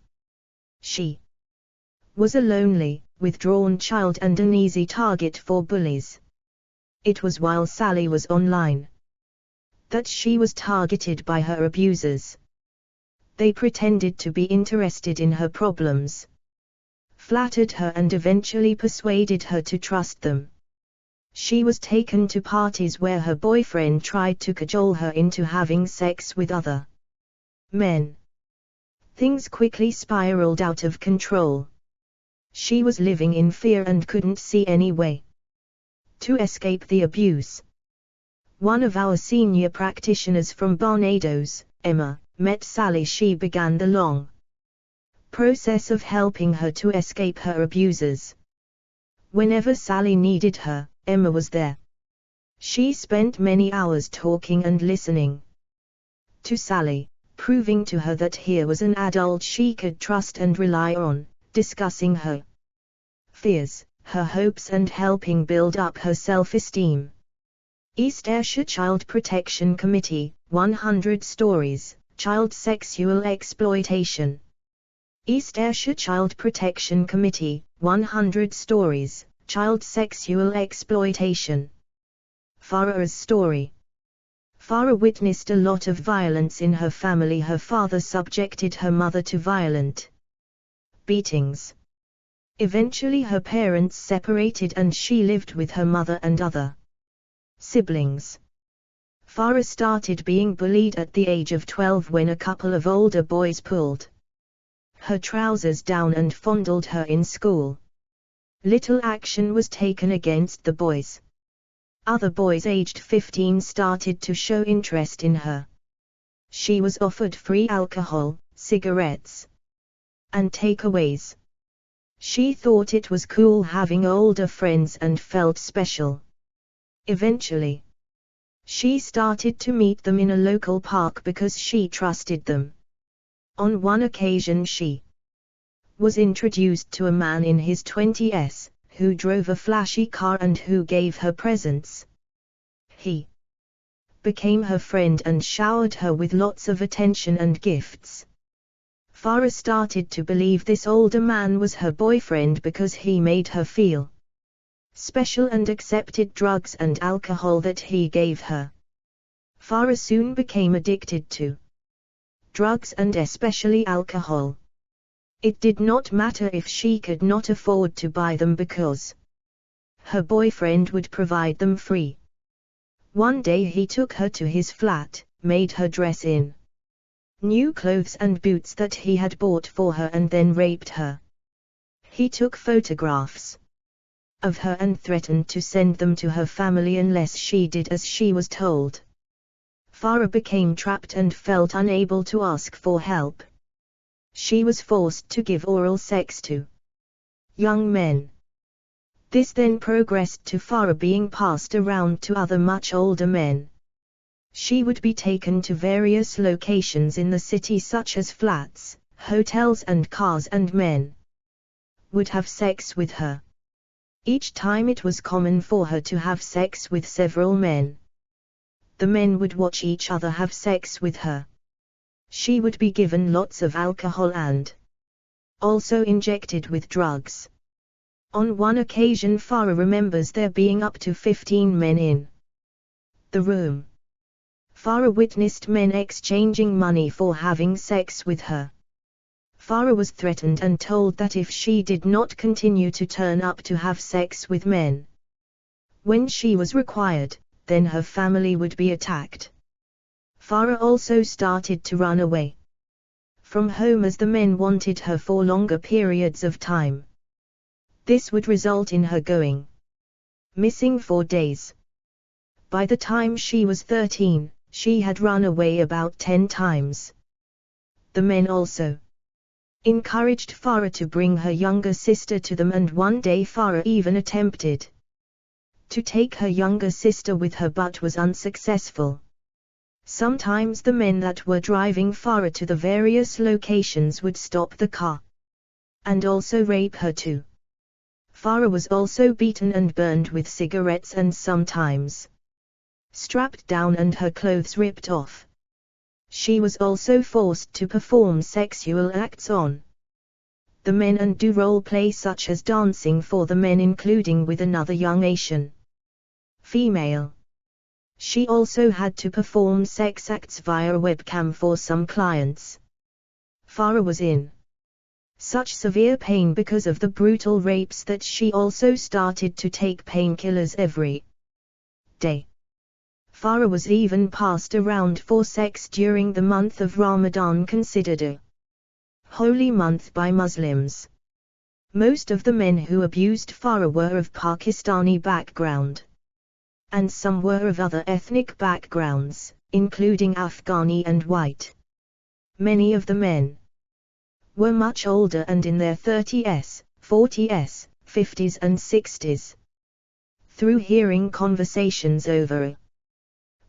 She was a lonely, withdrawn child and an easy target for bullies. It was while Sally was online that she was targeted by her abusers. They pretended to be interested in her problems, flattered her and eventually persuaded her to trust them. She was taken to parties where her boyfriend tried to cajole her into having sex with other men. Things quickly spiraled out of control. She was living in fear and couldn't see any way to escape the abuse. One of our senior practitioners from Barnados, Emma, met Sally. She began the long process of helping her to escape her abusers. Whenever Sally needed her, Emma was there. She spent many hours talking and listening to Sally, proving to her that here was an adult she could trust and rely on, discussing her fears, her hopes and helping build up her self-esteem. East Ayrshire Child Protection Committee, 100 Stories, Child Sexual Exploitation. East Ayrshire Child Protection Committee, 100 Stories, Child Sexual Exploitation. Farah's story. Farah witnessed a lot of violence in her family. Her father subjected her mother to violent beatings. Eventually her parents separated and she lived with her mother and other siblings. Farah started being bullied at the age of 12 when a couple of older boys pulled her trousers down and fondled her in school. Little action was taken against the boys. Other boys aged 15 started to show interest in her. She was offered free alcohol, cigarettes, and takeaways. She thought it was cool having older friends and felt special. Eventually, she started to meet them in a local park because she trusted them. On one occasion she was introduced to a man in his 20s, who drove a flashy car and who gave her presents. He became her friend and showered her with lots of attention and gifts. Farah started to believe this older man was her boyfriend because he made her feel special and accepted drugs and alcohol that he gave her. Farah soon became addicted to drugs and especially alcohol. It did not matter if she could not afford to buy them because her boyfriend would provide them free. One day he took her to his flat, made her dress in new clothes and boots that he had bought for her and then raped her. He took photographs of her and threatened to send them to her family unless she did as she was told. Farah became trapped and felt unable to ask for help. She was forced to give oral sex to young men. This then progressed to Farah being passed around to other much older men. She would be taken to various locations in the city such as flats, hotels and cars, and men would have sex with her. Each time it was common for her to have sex with several men. The men would watch each other have sex with her. She would be given lots of alcohol and also injected with drugs. On one occasion Farah remembers there being up to 15 men in the room. Farah witnessed men exchanging money for having sex with her. Farah was threatened and told that if she did not continue to turn up to have sex with men when she was required, then her family would be attacked. Farah also started to run away from home as the men wanted her for longer periods of time. This would result in her going missing for days. By the time she was 13, she had run away about 10 times. The men also encouraged Farah to bring her younger sister to them, and one day Farah even attempted to take her younger sister with her but was unsuccessful. Sometimes the men that were driving Farah to the various locations would stop the car and also rape her too. Farah was also beaten and burned with cigarettes and sometimes strapped down and her clothes ripped off. She was also forced to perform sexual acts on the men and do role play such as dancing for the men, including with another young Asian female. She also had to perform sex acts via a webcam for some clients. Farah was in such severe pain because of the brutal rapes that she also started to take painkillers every day. Farah was even passed around for sex during the month of Ramadan, considered a holy month by Muslims. Most of the men who abused Farah were of Pakistani background, and some were of other ethnic backgrounds, including Afghani and white. Many of the men were much older and in their 30s, 40s, 50s and 60s. Through hearing conversations over a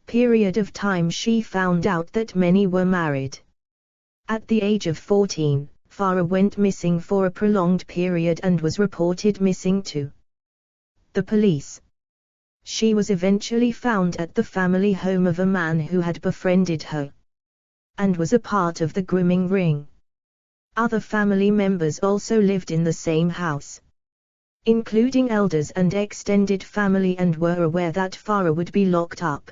period of time, she found out that many were married. At the age of 14, Farah went missing for a prolonged period and was reported missing to the police. She was eventually found at the family home of a man who had befriended her and was a part of the grooming ring. Other family members also lived in the same house, including elders and extended family, and were aware that Farah would be locked up.